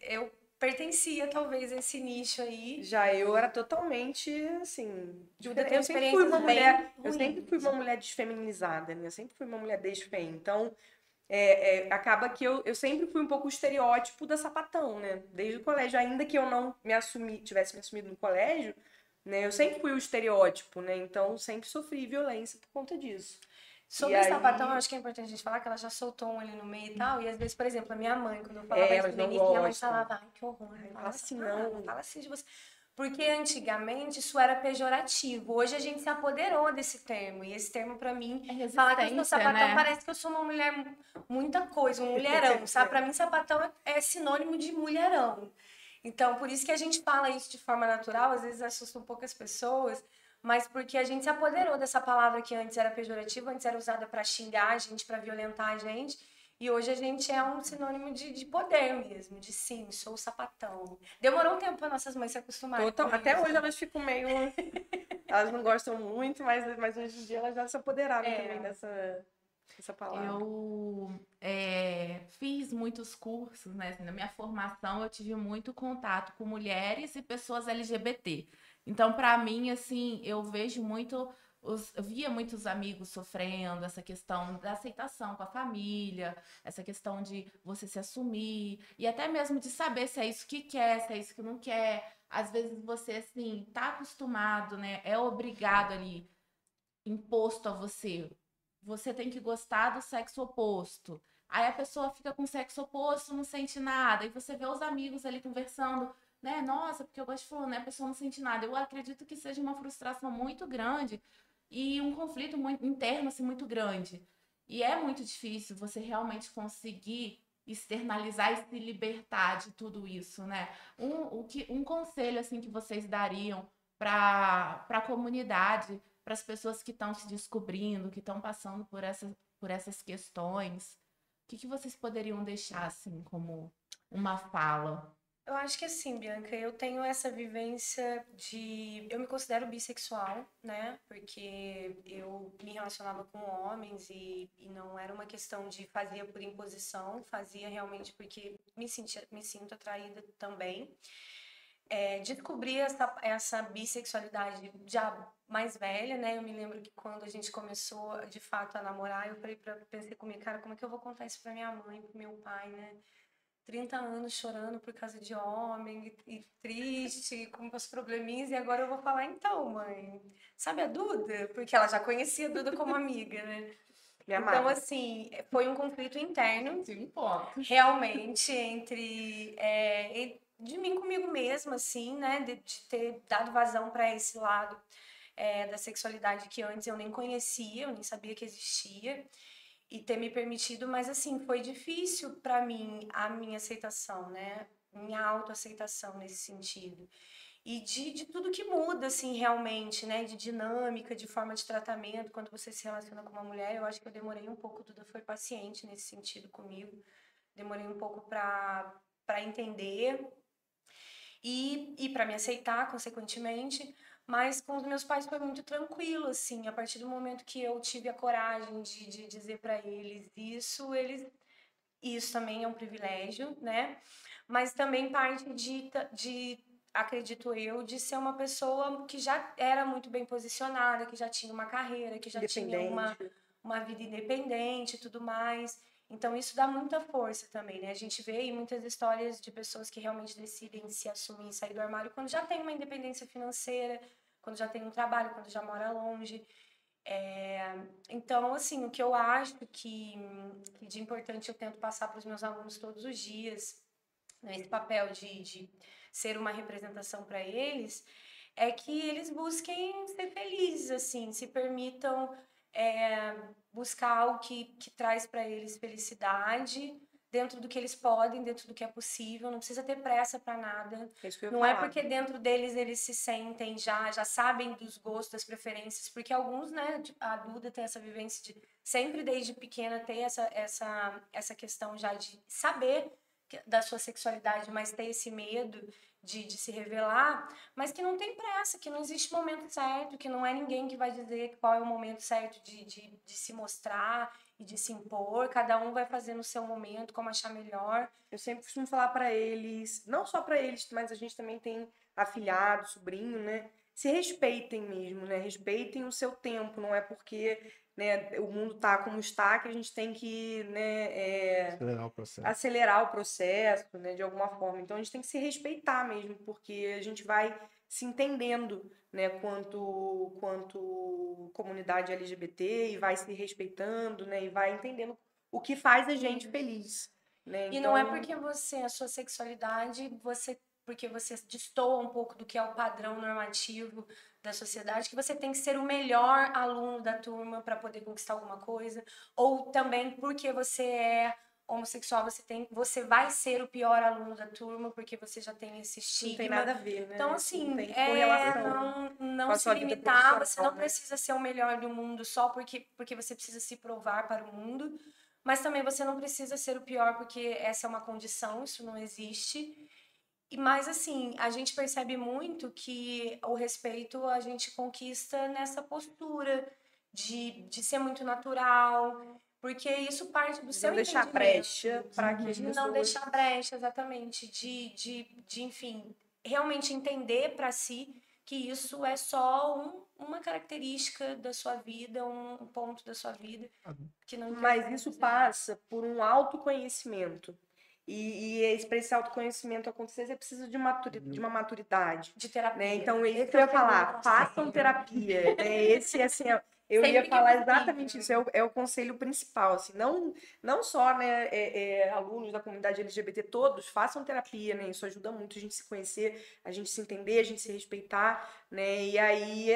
eu pertencia talvez a esse nicho aí. Já eu era totalmente assim. Eu sempre fui uma mulher. Eu sempre fui uma mulher desfeminizada, né? Eu sempre fui uma mulher desfem. Então, acaba que eu sempre fui um pouco o estereótipo da sapatão, né? Desde o colégio, ainda que eu não tivesse me assumido no colégio, né? Eu sempre fui o estereótipo, né? Então, sempre sofri violência por conta disso. Sobre o sapatão, eu acho que é importante a gente falar que ela já soltou um ali no meio e tal. E às vezes, por exemplo, a minha mãe, quando eu falava isso no início, minha mãe falava, ai, que horror. Não fala assim, não fala assim de você. Porque antigamente isso era pejorativo. Hoje a gente se apoderou desse termo. E esse termo, pra mim, falar que eu sou sapatão, né? Parece que eu sou uma mulher, muita coisa, um mulherão, sabe? Pra mim, sapatão é sinônimo de mulherão. Então, por isso que a gente fala isso de forma natural, às vezes assusta um pouco as pessoas, mas porque a gente se apoderou dessa palavra que antes era pejorativa, antes era usada para xingar a gente, para violentar a gente, e hoje a gente é um sinônimo de poder mesmo, de sim, sou sapatão. Demorou um tempo para nossas mães se acostumarem. Até hoje elas ficam meio... Elas não gostam muito, mas hoje em dia elas já se apoderaram também dessa palavra. Eu fiz muitos cursos, né? Assim, na minha formação eu tive muito contato com mulheres e pessoas LGBT. Então, para mim, assim, eu vejo muito, eu via muitos amigos sofrendo essa questão da aceitação com a família, essa questão de você se assumir, e até mesmo de saber se é isso que quer, se é isso que não quer. Às vezes você, assim, tá acostumado, né? É obrigado ali, imposto a você. Você tem que gostar do sexo oposto. Aí a pessoa fica com o sexo oposto, não sente nada, e você vê os amigos ali conversando, né? Nossa, porque eu gosto de fulano, né? A pessoa não sente nada. Eu acredito que seja uma frustração muito grande e um conflito muito interno assim, muito grande. E é muito difícil você realmente conseguir externalizar e se libertar de tudo isso, né? Um conselho assim que vocês dariam para a comunidade, para as pessoas que estão se descobrindo, que estão passando por essas questões, o que vocês poderiam deixar assim como uma fala? Eu acho que assim, Bianca, eu tenho essa vivência eu me considero bissexual, né? Porque eu me relacionava com homens e não era uma questão de fazia por imposição, fazia realmente porque me sinto atraída também. Descobri essa bissexualidade já mais velha, né? Eu me lembro que quando a gente começou, de fato, a namorar, pensei comigo, cara, como é que eu vou contar isso pra minha mãe, pro meu pai, né? 30 anos chorando por causa de homem e triste, com os probleminhas, e agora eu vou falar, então, mãe, sabe a Duda? Porque ela já conhecia a Duda como amiga, né? Então, assim, foi um conflito interno, realmente, entre de mim comigo mesma, assim, né? De ter dado vazão para esse lado da sexualidade que antes eu nem conhecia, eu nem sabia que existia. E ter me permitido, mas assim, foi difícil para mim a minha aceitação, né? Minha autoaceitação nesse sentido. E de tudo que muda, assim, realmente, né? De dinâmica, de forma de tratamento, quando você se relaciona com uma mulher, eu acho que eu demorei um pouco, Duda foi paciente nesse sentido comigo. Demorei um pouco para entender e para me aceitar, consequentemente. Mas com os meus pais foi muito tranquilo, assim, a partir do momento que eu tive a coragem de dizer para eles isso também é um privilégio, né? Mas também parte de, acredito eu, de ser uma pessoa que já era muito bem posicionada, que já tinha uma carreira, que já tinha uma vida independente e tudo mais. Então, isso dá muita força também, né? A gente vê aí muitas histórias de pessoas que realmente decidem se assumir e sair do armário quando já tem uma independência financeira, quando já tem um trabalho, quando já mora longe. Então, assim, o que eu acho que de importante eu tento passar para os meus alunos todos os dias, nesse papel de ser uma representação para eles, é que eles busquem ser felizes, assim, se permitam buscar algo que traz para eles felicidade, dentro do que eles podem, dentro do que é possível, não precisa ter pressa para nada. É isso que eu ia Não é falar. porque dentro deles eles se sentem já sabem dos gostos, das preferências, porque alguns, né, a Duda tem essa vivência de sempre desde pequena ter essa questão já de saber da sua sexualidade, mas ter esse medo de se revelar, mas que não tem pressa, que não existe momento certo, que não é ninguém que vai dizer qual é o momento certo de se mostrar e de se impor, cada um vai fazer no seu momento, como achar melhor. Eu sempre costumo falar pra eles, não só pra eles, mas a gente também tem afilhado, sobrinho, né? Se respeitem mesmo, né? Respeitem o seu tempo, não é porque, né, o mundo tá como está que a gente tem que, né, acelerar o processo, né, de alguma forma. Então a gente tem que se respeitar mesmo, porque a gente vai se entendendo, né, quanto comunidade LGBT e vai se respeitando, né, e vai entendendo o que faz a gente feliz, né? E não é porque a sua sexualidade, porque você destoa um pouco do que é o padrão normativo da sociedade, que você tem que ser o melhor aluno da turma para poder conquistar alguma coisa, ou também porque você é homossexual, você vai ser o pior aluno da turma porque você já tem esse estigma. Não tem nada a ver, né? Então, assim, não tem correlação não se limitar, você não precisa ser o melhor do mundo só porque você precisa se provar para o mundo, mas também você não precisa ser o pior porque essa é uma condição, isso não existe. Mas, assim, a gente percebe muito que o respeito a gente conquista nessa postura de ser muito natural, porque isso parte do seu entendimento. Não deixar brecha para que as pessoas... Não deixar brecha, exatamente. Enfim, realmente entender para si que isso é só uma característica da sua vida, um ponto da sua vida. Que não Mas isso passa por um autoconhecimento. E para esse autoconhecimento acontecer, você precisa de uma maturidade. De terapia. Né? Então, esse que eu ia falar, façam terapia. Né? Esse, assim, eu ia falar exatamente isso, é o conselho principal. Assim, não só, né, alunos da comunidade LGBT, todos façam terapia, né? Isso ajuda muito a gente se conhecer, a gente se entender, a gente se respeitar, né? E aí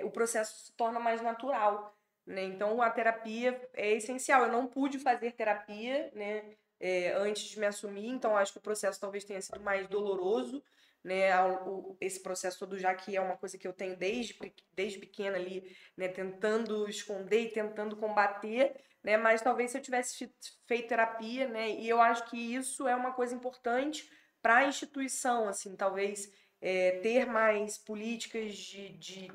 o processo se torna mais natural. Né? Então, a terapia é essencial. Eu não pude fazer terapia, né, antes de me assumir, então acho que o processo talvez tenha sido mais doloroso, né, esse processo todo, já que é uma coisa que eu tenho desde pequena ali, né, tentando esconder e tentando combater, né, mas talvez se eu tivesse feito terapia, né, e eu acho que isso é uma coisa importante para a instituição, assim, talvez ter mais políticas de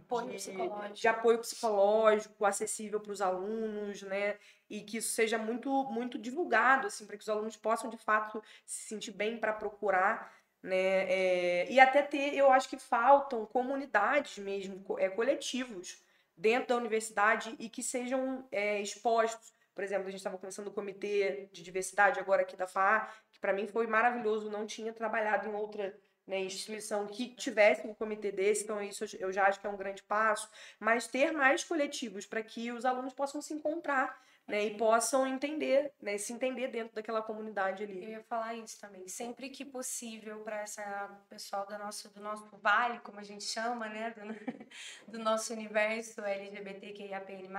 apoio psicológico acessível para os alunos, né? E que isso seja muito, muito divulgado, assim, para que os alunos possam, de fato, se sentir bem para procurar, né? E até eu acho que faltam comunidades mesmo, coletivos dentro da universidade e que sejam expostos. Por exemplo, a gente estava começando o comitê de diversidade agora aqui da FAA, que para mim foi maravilhoso, não tinha trabalhado em outra, né, instituição que tivesse um comitê desse, então isso eu já acho que é um grande passo, mas ter mais coletivos para que os alunos possam se encontrar, né, e possam entender, né, se entender dentro daquela comunidade ali. Eu ia falar isso também, sempre que possível para essa pessoal do nosso vale, como a gente chama, né, do nosso universo LGBTQIAPN+,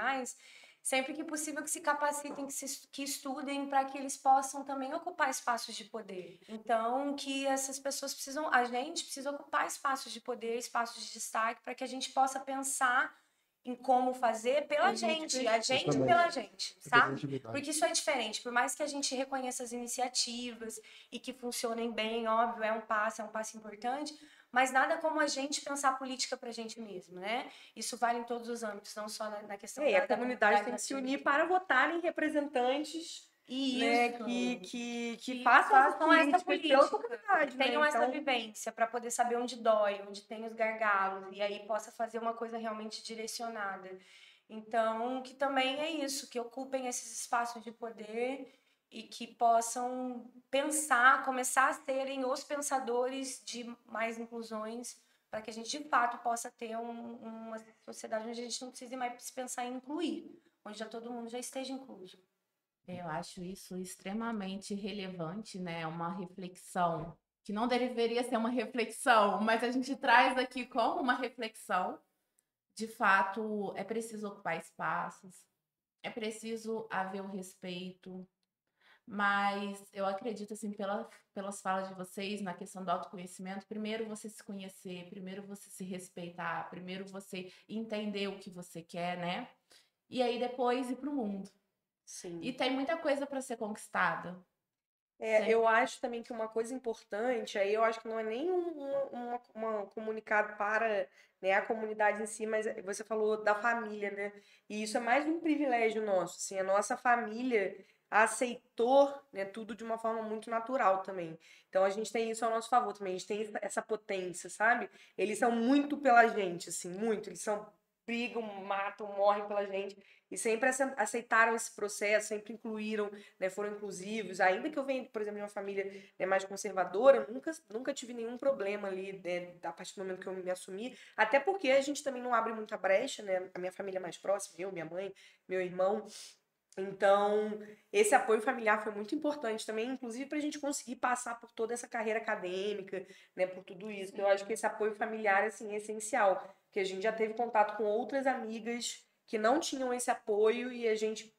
sempre que possível que se capacitem, que estudem para que eles possam também ocupar espaços de poder. Então, que essas pessoas a gente precisa ocupar espaços de poder, espaços de destaque, para que a gente possa pensar em como fazer pela gente, a gente pela gente, sabe? Porque isso é diferente, por mais que a gente reconheça as iniciativas e que funcionem bem, óbvio, é um passo importante, mas nada como a gente pensar a política pra gente mesmo, né? Isso vale em todos os âmbitos, não só na questão da a comunidade tem que se unir para votarem representantes, né, que façam essa política pela comunidade, tenham né? essa vivência para poder saber onde dói, onde tem os gargalos, e aí possa fazer uma coisa realmente direcionada. Então, que também é isso, que ocupem esses espaços de poder e que possam começar a serem os pensadores de mais inclusões, para que a gente, de fato, possa ter uma sociedade onde a gente não precise mais pensar em incluir, onde já todo mundo já esteja incluso. Eu acho isso extremamente relevante, né? Uma reflexão que não deveria ser uma reflexão, mas a gente traz aqui como uma reflexão. De fato, é preciso ocupar espaços, é preciso haver o respeito, Mas eu acredito, assim, pelas falas de vocês, na questão do autoconhecimento, primeiro você se conhecer, primeiro você se respeitar, primeiro você entender o que você quer, né? E aí depois ir pro mundo. Sim. E tem muita coisa para ser conquistada. Eu acho também que uma coisa importante, aí eu acho que não é nem um comunicado para, né, a comunidade em si, mas você falou da família, né? E isso é mais um privilégio nosso, assim, a nossa família aceitou, né, tudo de uma forma muito natural também. Então a gente tem isso ao nosso favor também, a gente tem essa potência, sabe? Eles são muito pela gente, assim, muito, eles são brigam, matam, morrem pela gente e sempre aceitaram esse processo, sempre incluíram, né, foram inclusivos. Ainda que eu venha, por exemplo, de uma família, né, mais conservadora, nunca tive nenhum problema ali, né, a partir do momento que eu me assumi. Até porque a gente também não abre muita brecha, né? A minha família mais próxima, eu, minha mãe, meu irmão. Então, esse apoio familiar foi muito importante também, inclusive para a gente conseguir passar por toda essa carreira acadêmica, né, por tudo isso. Eu acho que esse apoio familiar, assim, é essencial, porque a gente já teve contato com outras amigas que não tinham esse apoio e a gente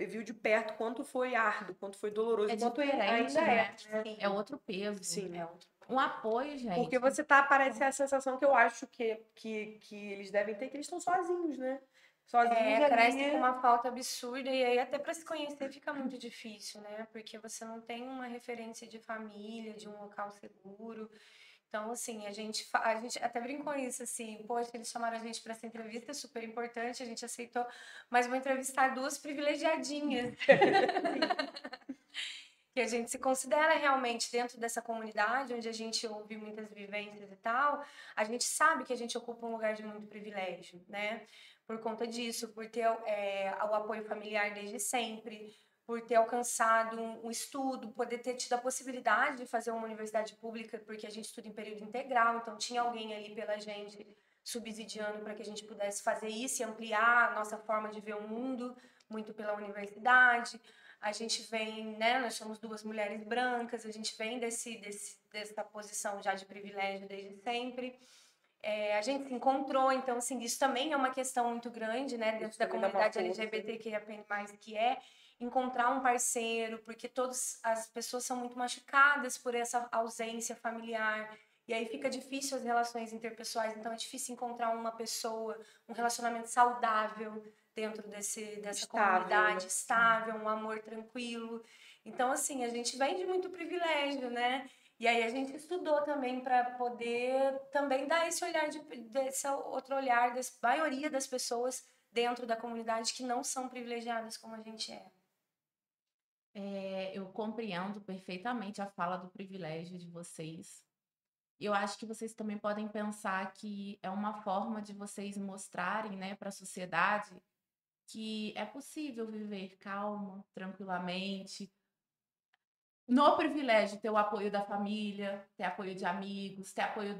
viu de perto quanto foi árduo, quanto foi doloroso, quanto ainda né? né? É outro peso. Sim. Um apoio, gente. Porque você parece a sensação que eu acho que eles devem ter, que eles estão sozinhos, né? Sozinhos cresce com uma falta absurda e aí até para se conhecer fica muito difícil, né? Porque você não tem uma referência de família, de um local seguro. Então, assim, a gente até brincou isso, assim, poxa, eles chamaram a gente para essa entrevista, super importante, a gente aceitou, mas vou entrevistar duas privilegiadinhas. Que a gente se considera realmente dentro dessa comunidade, onde a gente ouve muitas vivências e tal, a gente sabe que a gente ocupa um lugar de muito privilégio, né? Por conta disso, por ter o apoio familiar desde sempre, por ter alcançado um estudo, poder ter tido a possibilidade de fazer uma universidade pública, porque a gente estuda em período integral, então tinha alguém ali pela gente subsidiando para que a gente pudesse fazer isso e ampliar a nossa forma de ver o mundo, muito pela universidade. A gente vem, né, nós somos duas mulheres brancas, a gente vem dessa posição já de privilégio desde sempre. A gente se encontrou, então, assim, isso também é uma questão muito grande, né, dentro da comunidade LGBTQIA+, que é encontrar um parceiro, porque todas as pessoas são muito machucadas por essa ausência familiar, e aí fica difícil as relações interpessoais, então é difícil encontrar uma pessoa, um relacionamento saudável dentro dessa comunidade, estável, um amor tranquilo. Então, assim, a gente vem de muito privilégio, né? E aí a gente estudou também para poder também dar esse olhar, desse outro olhar da maioria das pessoas dentro da comunidade que não são privilegiadas como a gente é. Eu compreendo perfeitamente a fala do privilégio de vocês. Eu acho que vocês também podem pensar que é uma forma de vocês mostrarem, né, para a sociedade que é possível viver calma, tranquilamente, no privilégio, ter o apoio da família, ter apoio de amigos, ter apoio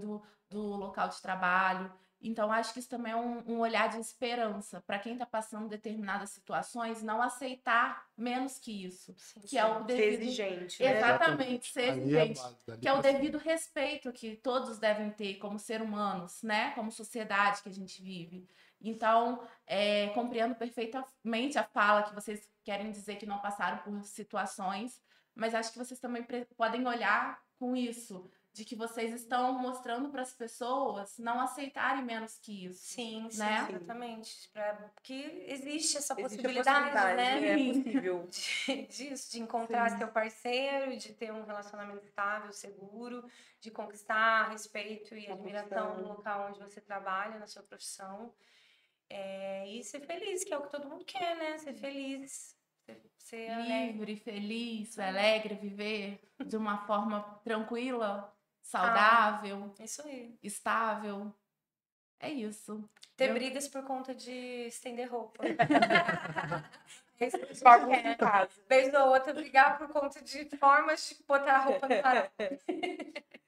do local de trabalho. Então, acho que isso também é um olhar de esperança para quem está passando determinadas situações, não aceitar menos que isso. Sim, que é o devido... Ser exigente. Né? Exatamente, ser exigente. Que é o devido devido respeito que todos devem ter como ser humanos, né? Como sociedade que a gente vive. Então, compreendo perfeitamente a fala que vocês querem dizer que não passaram por situações, mas acho que vocês também podem olhar com isso, de que vocês estão mostrando para as pessoas não aceitarem menos que isso. Sim, né? Sim, exatamente. Que existe essa possibilidade, né? É possível. Disso, de encontrar seu parceiro, de ter um relacionamento estável, seguro, de conquistar respeito e admiração no local onde você trabalha, na sua profissão. E ser feliz, que é o que todo mundo quer, né? Ser feliz. Ser livre, feliz, alegre, viver de uma forma tranquila, saudável, isso aí. estável. É isso. Ter brigas por conta de estender roupa. Vez ou outra, brigar por conta de formas de botar a roupa no varal.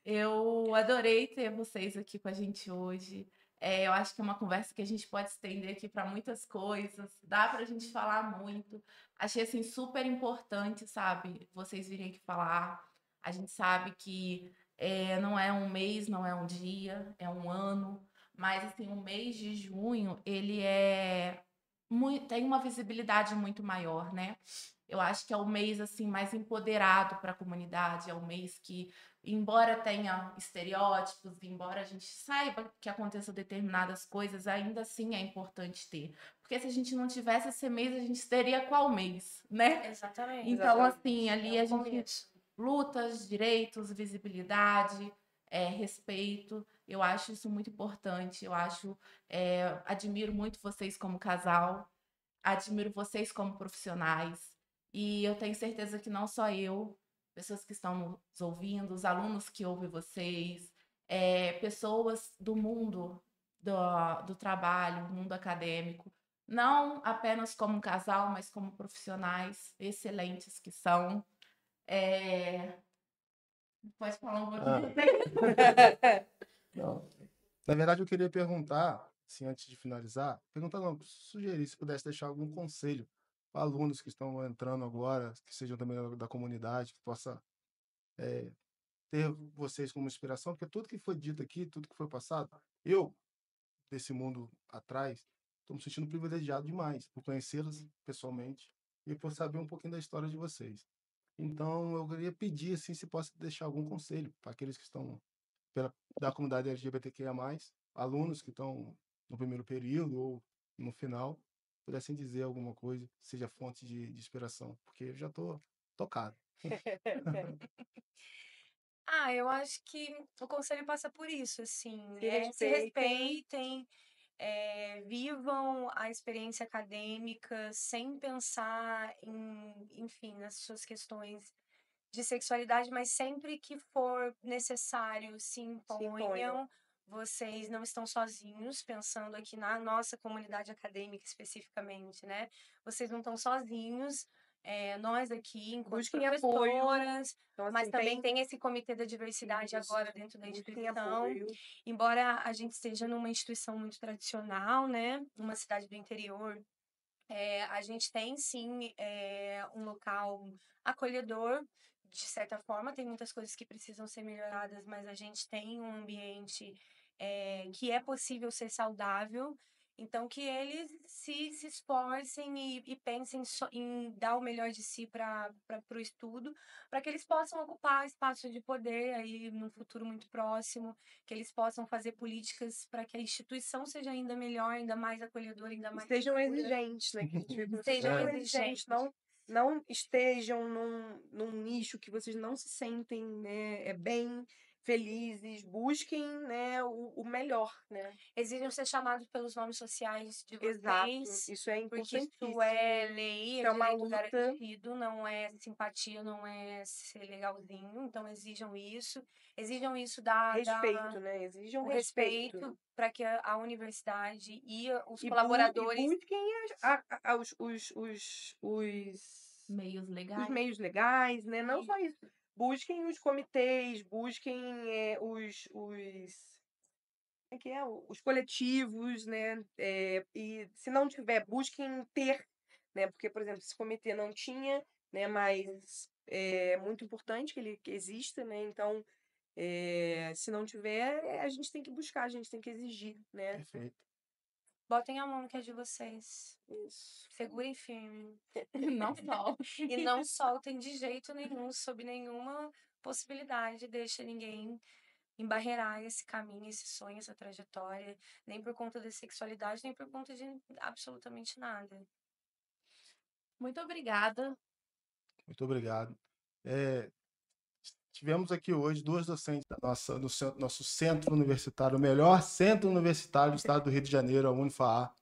Eu adorei ter vocês aqui com a gente hoje. Eu acho que é uma conversa que a gente pode estender aqui para muitas coisas. Dá para a gente falar muito. Achei, assim, super importante, sabe? Vocês virem aqui falar. A gente sabe que não é um mês, não é um dia, é um ano. Mas, assim, o mês de junho, ele tem uma visibilidade muito maior, né? Eu acho que é o mês assim mais empoderado para a comunidade, é o mês que, embora tenha estereótipos, embora a gente saiba que aconteçam determinadas coisas, ainda assim é importante ter. Porque se a gente não tivesse esse mês, a gente teria qual mês, né? Exatamente. Então, assim, ali É a o gente começo. lutas, direitos, visibilidade, respeito. Eu acho isso muito importante. Eu acho, admiro muito vocês como casal, admiro vocês como profissionais. E eu tenho certeza que não só eu, pessoas que estão nos ouvindo, os alunos que ouvem vocês, pessoas do mundo do trabalho, mundo acadêmico, não apenas como um casal, mas como profissionais excelentes que são. Pode falar um pouquinho. Não. Na verdade, eu queria perguntar, assim, antes de finalizar, perguntar não, sugerir se pudesse deixar algum conselho para alunos que estão entrando agora, que sejam também da comunidade, que possa ter vocês como inspiração, porque tudo que foi dito aqui, tudo que foi passado, eu, desse mundo atrás, estou me sentindo privilegiado demais por conhecê-los pessoalmente e por saber um pouquinho da história de vocês. Então, eu queria pedir, assim, se possa deixar algum conselho para aqueles que estão da comunidade LGBTQIA+, alunos que estão no primeiro período ou no final, pudessem dizer alguma coisa, seja fonte de inspiração, porque eu já estou tocado. Eu acho que o conselho passa por isso, assim, respeitem. se respeitem, vivam a experiência acadêmica sem pensar enfim, nas suas questões de sexualidade, mas sempre que for necessário, se imponham. Vocês não estão sozinhos, pensando aqui na nossa comunidade acadêmica especificamente, né? Vocês não estão sozinhos. Nós aqui, enquanto Busquem professoras, Então, assim, mas também tem esse comitê da diversidade agora dentro da busquem instituição. apoio. Embora a gente esteja numa instituição muito tradicional, né? Uma cidade do interior, a gente tem sim um local acolhedor, de certa forma, tem muitas coisas que precisam ser melhoradas, mas a gente tem um ambiente que é possível ser saudável. Então, que eles se esforcem e pensem em dar o melhor de si para o estudo, para que eles possam ocupar espaço de poder aí no futuro muito próximo, que eles possam fazer políticas para que a instituição seja ainda melhor, ainda mais acolhedora, ainda mais Sejam segura. exigentes, né? Que a gente fica Sejam exigentes. Não estejam num nicho que vocês não se sentem, né, bem, felizes. Busquem, né, o melhor, né? Exijam ser chamados pelos nomes sociais de Exato. vocês, Isso é porque importantíssimo. isso é lei, Isso é uma direito luta. garantido, não é simpatia, não é ser legalzinho. Então, exijam isso da Respeito, né? Exijam o respeito. respeito para que a universidade e os E colaboradores busquem os Meios legais. meios legais, né? Não só isso. Busquem os comitês, busquem como é que é? Os coletivos, né? E se não tiver, busquem ter, né? Porque, por exemplo, esse comitê não tinha, né? Mas é muito importante que exista, né? Então, se não tiver, a gente tem que buscar, a gente tem que exigir, né? Perfeito. botem a mão no que é de vocês. Isso. Segurem firme. Não soltem. E não soltem de jeito nenhum, sob nenhuma possibilidade. Deixa ninguém embarrear esse caminho, esse sonho, essa trajetória. Nem por conta da sexualidade, nem por conta de absolutamente nada. Muito obrigada. Muito obrigado. Tivemos aqui hoje duas docentes do nosso centro universitário, o melhor centro universitário do estado do Rio de Janeiro, a Unifaar,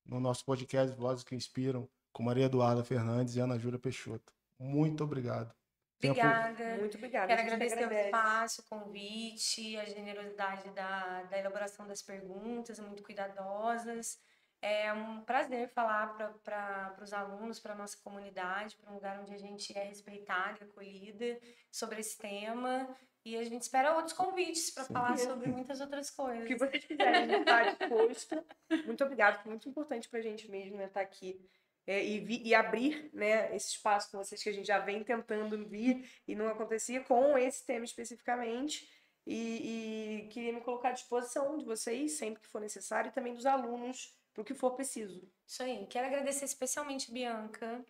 no nosso podcast Vozes que Inspiram, com Maria Eduarda Fernandes e Ana Júlia Peixoto. Muito obrigado. Obrigada. Muito obrigada. Quero A gente agradecer o agradece. espaço, o convite, a generosidade da elaboração das perguntas, muito cuidadosas. É um prazer falar para os alunos, para a nossa comunidade, para um lugar onde a gente é respeitada e acolhida sobre esse tema. E a gente espera outros convites para falar sobre muitas outras coisas. O que vocês quiserem, a gente está disposto. Muito obrigada, foi muito importante para a gente mesmo, né, estar aqui. E abrir, né, esse espaço com vocês que a gente já vem tentando vir e não acontecia com esse tema especificamente. E queria me colocar à disposição de vocês sempre que for necessário e também dos alunos pro que for preciso. Isso aí. Quero agradecer especialmente Bianca,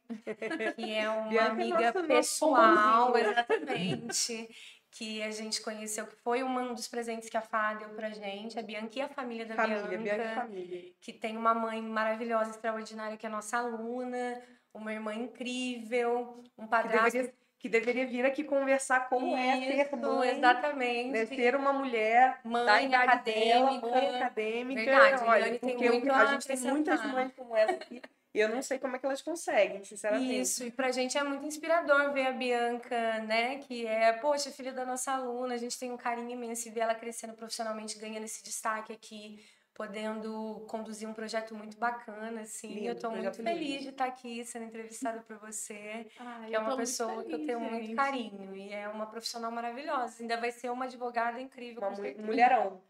que é uma Bianca amiga nosso pessoal, exatamente, que a gente conheceu, que foi um dos presentes que a Fá deu pra gente, a Bianca e a família da Bianca e Bianca, família. que tem uma mãe maravilhosa, extraordinária, que é nossa aluna, uma irmã incrível, um padrasto... Que deveria vir aqui conversar como é ser mãe, exatamente. Né, ser uma mulher mãe acadêmica. Mãe acadêmica. Verdade, olha, tem porque muito a gente tem muitas mães como essa aqui, e eu não sei como é que elas conseguem, sinceramente. Isso, e pra gente é muito inspirador ver a Bianca, né, que é, poxa, filha da nossa aluna, a gente tem um carinho imenso e ver ela crescendo profissionalmente, ganhando esse destaque aqui, podendo conduzir um projeto muito bacana, assim. Lindo, eu tô muito feliz de estar aqui sendo entrevistada por você, que é uma pessoa que eu tenho muito carinho e é uma profissional maravilhosa. Ainda vai ser uma advogada incrível. Mulherão.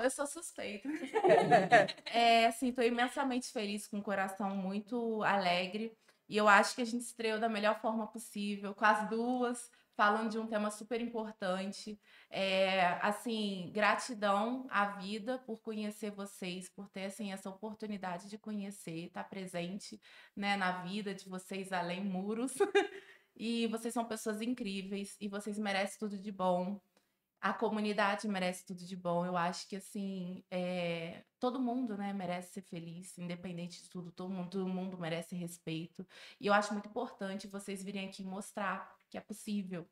Eu sou suspeita. Assim, tô imensamente feliz, com o coração muito alegre. E eu acho que a gente estreou da melhor forma possível, com as duas, falando de um tema super importante. Assim, gratidão à vida por conhecer vocês, por ter, assim, essa oportunidade de conhecer, estar presente, né, na vida de vocês, além muros. E vocês são pessoas incríveis e vocês merecem tudo de bom. A comunidade merece tudo de bom. Eu acho que, assim, todo mundo, né, merece ser feliz, independente de tudo. Todo mundo merece respeito. E eu acho muito importante vocês virem aqui mostrar que é possível,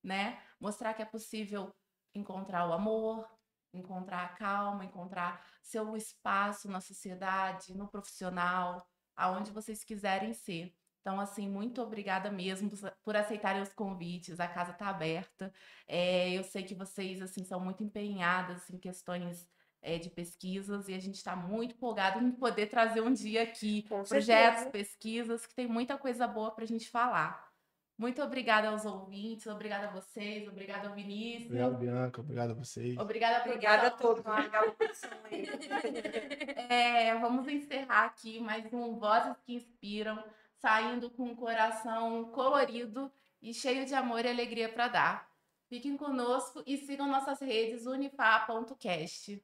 né? Mostrar que é possível encontrar o amor, encontrar a calma, encontrar seu espaço na sociedade, no profissional, aonde vocês quiserem ser. Então, assim, muito obrigada mesmo por aceitarem os convites. A casa está aberta. Eu sei que vocês, assim, são muito empenhadas em questões de pesquisas e a gente está muito empolgado em poder trazer um dia aqui projetos, pesquisas, que tem muita coisa boa para a gente falar. Muito obrigada aos ouvintes, obrigada a vocês, obrigada ao Vinícius. Obrigado, Bianca, obrigado a vocês. Obrigada a todos. Vamos encerrar aqui mais um Vozes que Inspiram, saindo com um coração colorido e cheio de amor e alegria para dar. Fiquem conosco e sigam nossas redes unifá.cast.